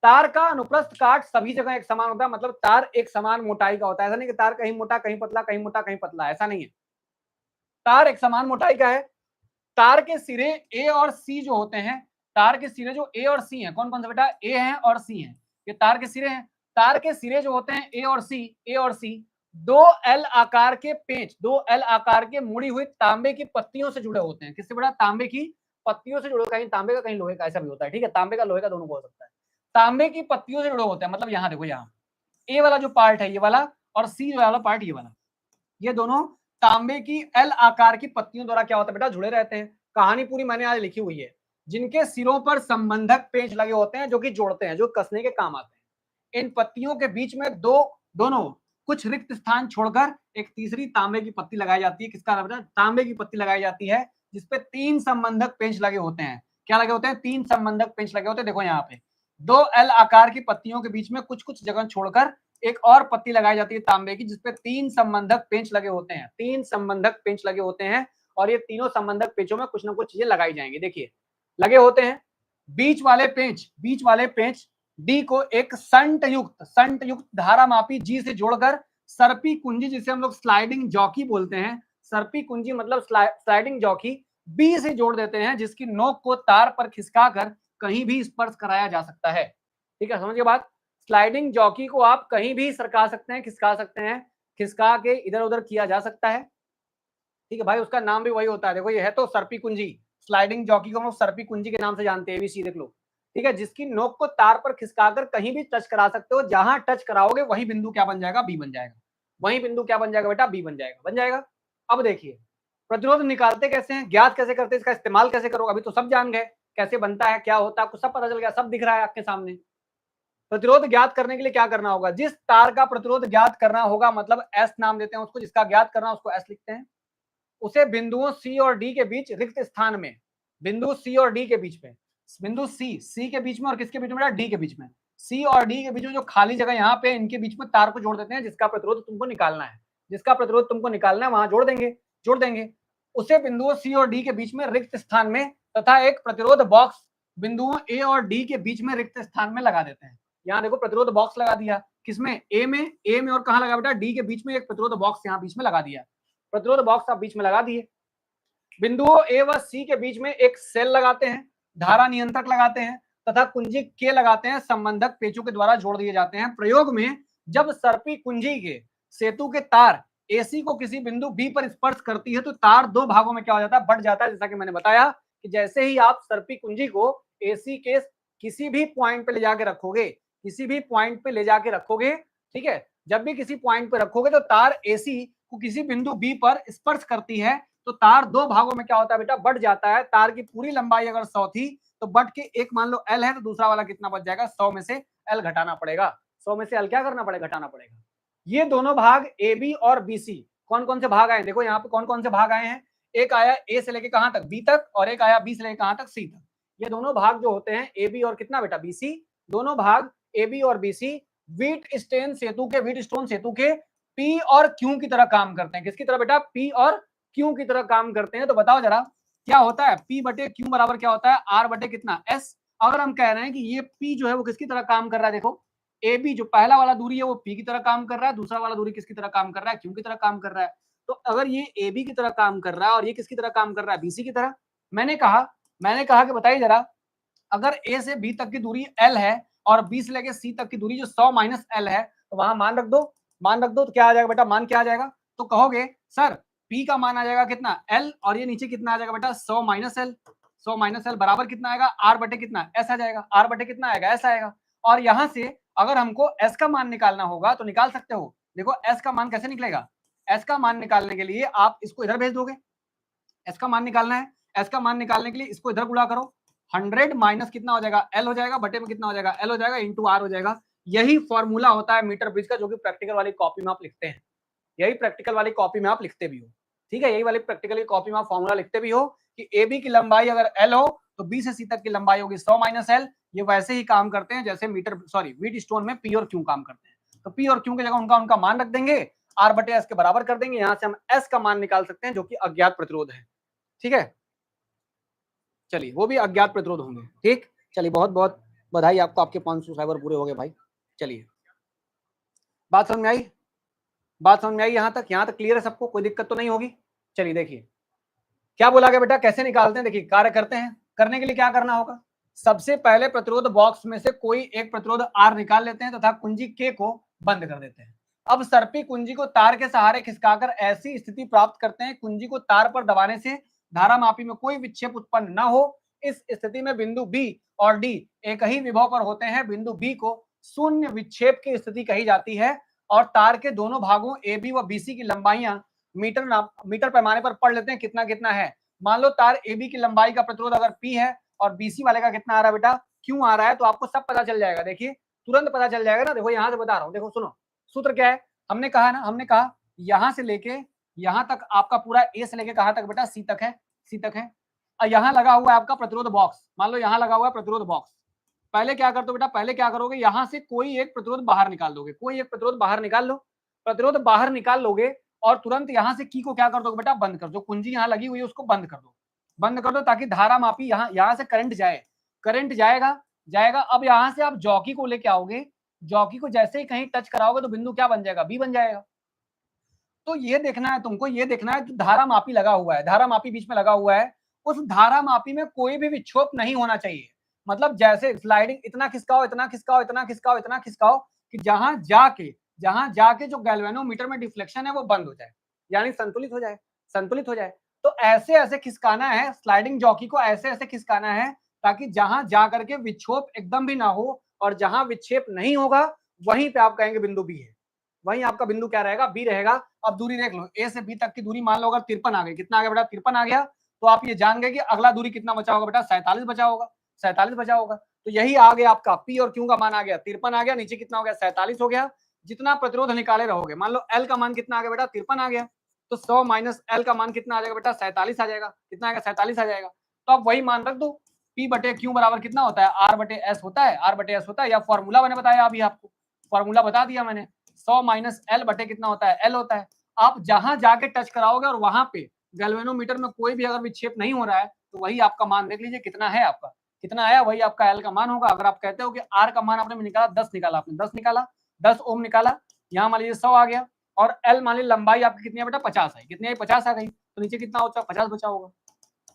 तार का अनुप्रस्थ काट सभी जगह एक समान होता है, मतलब तार एक समान मोटाई का होता है। ऐसा नहीं कि तार कहीं मोटा कहीं पतला, कहीं मोटा कहीं पतला, ऐसा नहीं है। तार एक समान मोटाई का है। तार के सिरे ए और सी जो होते हैं, तार के सिरे जो ए और सी हैं, कौन कौन सा बेटा? ए हैं और सी हैं, ये तार के सिरे हैं। तार के सिरे जो होते हैं ए और सी, दो एल आकार के पेंच, दो एल आकार के मुड़ी हुई तांबे की पत्तियों से जुड़े होते हैं। किससे बेटा? तांबे की पत्तियों से जुड़े, कहीं तांबे का कहीं लोहे का, ऐसा भी होता है। ठीक है, तांबे का लोहे का दोनों को हो सकता है। तांबे की पत्तियों से जुड़े होते हैं, मतलब यहाँ देखो, यहाँ ए वाला जो पार्ट है ये वाला और सी वाला पार्ट ये वाला, ये दोनों तांबे की एल आकार की पत्तियों द्वारा क्या होता है बेटा? जुड़े रहते हैं। कहानी पूरी मैंने आज लिखी हुई है। जिनके सिरों पर संबंधक पेंच लगे होते हैं जो कि जोड़ते हैं, जो कसने के काम आते हैं। इन पत्तियों के बीच में दोनों कुछ रिक्त स्थान छोड़कर एक तीसरी तांबे की पत्ती लगाई जाती है। किसका बेटा? तांबे की पत्ती लगाई जाती है, जिसपे 3 संबंधक पेंच लगे होते हैं। क्या लगे होते हैं? 3 संबंधक पेंच लगे होते हैं। देखो यहाँ पे 2 एल आकार की पत्तियों के बीच में कुछ कुछ जगह छोड़कर एक और पत्ती लगाई जाती है तांबे की, जिसपे 3 संबंधक पेंच लगे होते हैं। 3 संबंधक पेंच लगे होते हैं और ये तीनों संबंधक पेंचों में कुछ ना कुछ चीजें लगाई जाएंगी। देखिए, लगे होते हैं। बीच वाले पेंच डी को एक संट युक्त धारामापी जी से जोड़कर सर्पी कुंजी, जिसे हम लोग स्लाइडिंग जॉकी बोलते हैं, सर्पी कुंजी मतलब स्लाइडिंग जॉकी, बी से जोड़ देते हैं, जिसकी नोक को तार पर खिसकाकर कहीं भी स्पर्श कराया जा सकता है। ठीक है, समझिए बात। स्लाइडिंग जॉकी को आप कहीं भी सरका सकते हैं, खिसका सकते हैं, खिसका के इधर उधर किया जा सकता है। ठीक है भाई, उसका नाम भी वही होता है। देखो, ये है तो सर्पी कुंजी, स्लाइडिंग जॉकी को हम लोग सर्पी कुंजी के नाम से जानते हैं। एबीसी देख लो, ठीक है, जिसकी नोक को तार पर खिसकाकर कहीं भी टच करा सकते हो, जहां टच कराओगे वही बिंदु क्या बन जाएगा, बी बन जाएगा। वही बिंदु क्या बन जाएगा बेटा, बी बन जाएगा, बन जाएगा। अब देखिए प्रतिरोध निकालते कैसे हैं, ज्ञात कैसे करते हैं, इसका इस्तेमाल कैसे करोगे, अभी तो सब जान गए कैसे बनता है, क्या होता है, आपको सब पता चल गया, सब दिख रहा है आपके सामने। प्रतिरोध ज्ञात करने के लिए क्या करना होगा, जिस तार का प्रतिरोध ज्ञात करना होगा, मतलब एस नाम देते हैं उसको, जिसका ज्ञात करना उसको एस लिखते हैं, उसे बिंदुओं सी और डी के बीच रिक्त स्थान में, बिंदु सी और डी के बीच में, बिंदु सी के बीच में और किसके बीच में, डी के बीच में, सी और डी के बीच में जो खाली जगह यहाँ पे, इनके बीच में तार को जोड़ देते हैं, जिसका प्रतिरोध तुमको निकालना है, जिसका प्रतिरोध तुमको निकालना है वहां जोड़ देंगे उसे बिंदुओं सी और डी के बीच में रिक्त स्थान में, तथा एक प्रतिरोध बॉक्स बिंदुओं ए और डी के बीच में रिक्त स्थान में लगा देते हैं। यहाँ देखो प्रतिरोध बॉक्स लगा दिया, किसमें, ए में और कहाँ लगा बेटा, डी के बीच में एक प्रतिरोध बॉक्स यहाँ बीच में लगा दिया, प्रतिरोध बॉक्स आप बीच में लगा दिए। बिंदुओं ए व सी के बीच में एक सेल लगाते हैं, धारा नियंत्रक लगाते हैं तथा कुंजी के लगाते हैं, संबंधक पेचों के द्वारा जोड़ दिए जाते हैं। प्रयोग में जब सर्पी कुंजी के सेतु के तार एसी को किसी बिंदु बी पर स्पर्श करती है तो तार दो भागों में क्या हो जाता है, बढ़ जाता है। जैसा कि मैंने बताया कि जैसे ही आप सर्पी कुंजी को एसी के किसी भी पॉइंट पे ले जाके रखोगे, किसी भी पॉइंट पे ले जाके रखोगे, ठीक है, जब भी किसी पॉइंट पे रखोगे तो तार एसी को किसी बिंदु बी पर स्पर्श करती है तो तार दो भागों में क्या होता है बेटा, बढ़ जाता है। तार की पूरी लंबाई अगर 100 थी तो बढ़ के एक मान लो एल है तो दूसरा वाला कितना बच जाएगा, 100 में से एल घटाना पड़ेगा, 100 में से एल क्या करना पड़ेगा, घटाना पड़ेगा। ये दोनों भाग ए बी और बी सी कौन कौन से भाग आए, देखो यहाँ पे कौन कौन से भाग आए हैं, एक आया ए से लेके कहां तक, बी तक, और एक आया बी से लेके कहां तक, सी तक। ये दोनों भाग जो होते हैं ए बी और कितना बेटा, बी सी, दोनों भाग ए बी और बी सी व्हीटस्टोन सेतु के पी और क्यू की तरह काम करते हैं। किसकी तरह बेटा, पी और क्यू की तरह काम करते हैं। तो बताओ जरा क्या होता है, पी बटे क्यू बराबर क्या होता है, आर बटे कितना, एस। अगर हम कह रहे हैं कि ये पी जो है वो किसकी तरह काम कर रहा है, देखो ए बी जो पहला वाला दूरी है वो पी की तरह काम कर रहा है, दूसरा वाला दूरी किसकी तरह काम कर रहा है, क्यू की तरह काम कर रहा है। तो अगर ये ए बी की तरह काम कर रहा है और ये किसकी तरह काम कर रहा है, बीसी की तरह। मैंने कहा कि बताइए जरा, अगर ए से बी तक की दूरी एल है और बी से लेके सी तक की दूरी जो 100 माइनस एल है, तो वहां मान रख दो तो क्या आ जाएगा बेटा, मान क्या आ जाएगा, तो कहोगे सर पी का मान आ जाएगा कितना, एल, और ये नीचे कितना आ जाएगा बेटा, 100 माइनस एल, 100 माइनस एल बराबर कितना आएगा, आर बटे कितना, एस आ जाएगा, आर बटे कितना आएगा, एस आएगा। और यहां से अगर हमको एस का मान निकालना होगा तो निकाल सकते हो। देखो एस का मान कैसे निकलेगा, एस का मान निकालने के लिए आप इसको इधर भेज दोगे, एस का मान निकालना है, एस का मान निकालने के लिए इसको इधर गुणा करो, 100 माइनस कितना हो जाएगा, एल हो जाएगा, बटे में कितना हो जाएगा, एल हो जाएगा, इंटू आर हो जाएगा। यही फॉर्मूला होता है मीटर ब्रिज का, जो कि प्रैक्टिकल वाली कॉपी में आप लिखते हैं, यही प्रैक्टिकल वाली कॉपी में आप लिखते भी हो, ठीक है, यही वाली प्रैक्टिकल की कॉपी में आप फॉर्मूला लिखते भी हो कि ए बी की लंबाई अगर एल हो तो बी से सी तक की लंबाई होगी 100 माइनस एल। ये वैसे ही काम करते हैं जैसे व्हीटस्टोन में पी और क्यू काम करते हैं। तो पी और क्यू की जगह उनका मान रख देंगे, आर बटे एस के बराबर कर देंगे, यहां से हम एस का मान निकाल सकते हैं जो कि अज्ञात प्रतिरोध है, ठीक है। चलिए वो भी अज्ञात प्रतिरोध होंगे, ठीक। चलिए बहुत बहुत बधाई आपको, आपके 500 सब्सक्राइबर पूरे हो गए भाई। चलिए बात समझ में आई, बात समझ में आई, यहाँ तक क्लियर है सबको, कोई दिक्कत तो नहीं होगी। चलिए देखिए क्या बोला गया बेटा, कैसे निकालते हैं, देखिए कार्य करते हैं। करने के लिए क्या करना होगा, सबसे पहले प्रतिरोध बॉक्स में से कोई एक प्रतिरोध आर निकाल लेते हैं तथा कुंजी के को बंद कर देते हैं। अब सर्पी कुंजी को तार के सहारे खिसकाकर ऐसी स्थिति प्राप्त करते हैं कुंजी को तार पर दबाने से धारामापी में कोई विक्षेप उत्पन्न न हो। इस स्थिति में बिंदु बी और डी एक ही विभव पर होते हैं। बिंदु बी को शून्य विक्षेप की स्थिति कही जाती है और तार के दोनों भागों ए बी व बीसी की लंबाइयां मीटर पैमाने पर पढ़ लेते हैं कितना कितना है। मान लो तार ए बी की लंबाई का प्रतिरोध अगर पी है और बीसी वाले का कितना आ रहा है बेटा, क्यों आ रहा है, तो आपको सब पता चल जाएगा। देखिए तुरंत पता चल जाएगा ना, देखो यहां से बता रहा हूं, देखो सुनो सूत्र क्या है, हमने कहा यहां से लेके यहां तक आपका पूरा ए से लेके कहां तक बेटा, सी तक है। और यहाँ लगा हुआ है आपका प्रतिरोध बॉक्स, मान लो यहाँ लगा हुआ है प्रतिरोध बॉक्स। पहले क्या करते हो बेटा, पहले क्या करोगे, यहां से कोई एक प्रतिरोध बाहर निकाल दोगे, कोई एक प्रतिरोध बाहर निकाल लो, प्रतिरोध बाहर निकाल लोगे और तुरंत यहां से की को क्या कर दोगे बेटा, बंद कर दो, कुंजी यहाँ लगी हुई है उसको बंद कर दो ताकि धारा मापी यहाँ से करंट जाए, करंट जाएगा। अब यहाँ से आप जॉकी को लेके आओगे, जॉकी को जैसे ही कहीं टच कराओगे तो बिंदु क्या बन जाएगा, बी बन जाएगा। तो ये देखना है तुमको, ये देखना है कि धारा मापी लगा हुआ है, धारा मापी बीच में लगा हुआ है, उस धारा मापी में कोई भी विक्षोभ नहीं होना चाहिए। मतलब जैसे स्लाइडिंग इतना खिसकाओ कि जहां जाके जो गैल्वेनोमीटर में डिफ्लेक्शन है वो बंद हो जाए, यानी संतुलित हो जाए। तो ऐसे खिसकाना है, स्लाइडिंग जॉकी को ऐसे खिसकाना है ताकि जहां जा करके विक्षोभ एकदम भी ना हो और जहां विक्षेप नहीं होगा वहीं पे आप कहेंगे बिंदु बी है, वहीं आपका बिंदु क्या रहेगा, बी रहेगा। अब दूरी देख लो, ए से बी तक की दूरी मान लो अगर 53 आ गई, कितना आ गया बेटा, 53 आ गया, तो आप ये जान गए कि अगला दूरी कितना बचा होगा बेटा, 47 बचा होगा, 47 बचा होगा। तो यही आ गया आपका पी और क्यू का मान आ गया 53 आ गया, नीचे कितना हो गया 47 हो गया। जितना प्रतिरोध निकाले रहोगे, मान लो एल का मान कितना आ गया बेटा 53 आ गया, तो 100 माइनस एल का मान कितना आ जाएगा बेटा 47 आ जाएगा, कितना आएगा 47 आ जाएगा। तो आप वही मान रख दो, पी बटे क्यू बराबर कितना होता है, आर बटे एस होता है, आर बटे एस होता है, या फॉर्मूला मैंने बताया अभी आपको, फॉर्मूला बता दिया मैंने, 100 माइनस एल बटे कितना होता है, एल होता है। आप जहां जाके टच कराओगे और वहां पे गैल्वेनोमीटर में कोई भी अगर विक्षेप नहीं हो रहा है तो वही आपका मान देख लीजिए कितना है आपका, कितना आया वही आपका एल का मान होगा। अगर आप कहते हो कि आर का मान आपने निकाला 10 निकाला, आपने 10 निकाला, 10 ओम निकाला, यहाँ मान लीजिए 100 आ गया, और एल मान लीजिए लंबाई आपकी कितनी है बेटा 50 है, कितनी है 50 आ गई, तो नीचे कितना होता है 50 बचा होगा,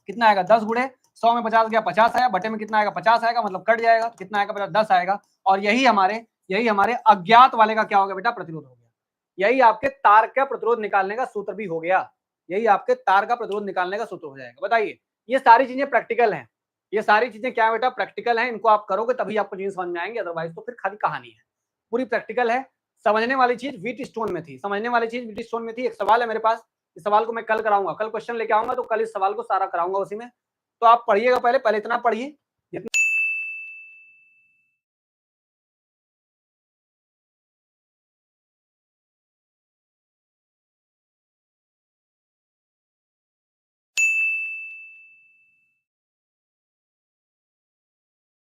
कितना आएगा 10 गुणे 100 में 50 गया 50 आया, बटे में कितना आएगा 50 आएगा, मतलब कट जाएगा, कितना आएगा बेटा 10 आएगा। और यही हमारे अज्ञात वाले का क्या हो गया बेटा, प्रतिरोध हो गया। यही आपके तार का प्रतिरोध निकालने का सूत्र भी हो गया, यही आपके तार का प्रतिरोध निकालने का सूत्र हो जाएगा। बताइए, ये सारी चीजें प्रैक्टिकल हैं, ये सारी चीजें क्या है बेटा, प्रैक्टिकल हैं, इनको आप करोगे तभी आपको चीजें समझ में आएंगे, अदरवाइज तो फिर खाली कहानी है, पूरी प्रैक्टिकल है। समझने वाली चीज व्हीट स्टोन में थी, समझने वाली चीज व्हीट स्टोन में थी। एक सवाल है मेरे पास, इस सवाल को मैं कल कराऊंगा, कल क्वेश्चन लेके आऊंगा, तो कल इस सवाल को सारा कराऊंगा उसी में। तो आप पढ़िएगा, पहले इतना पढ़िए जितना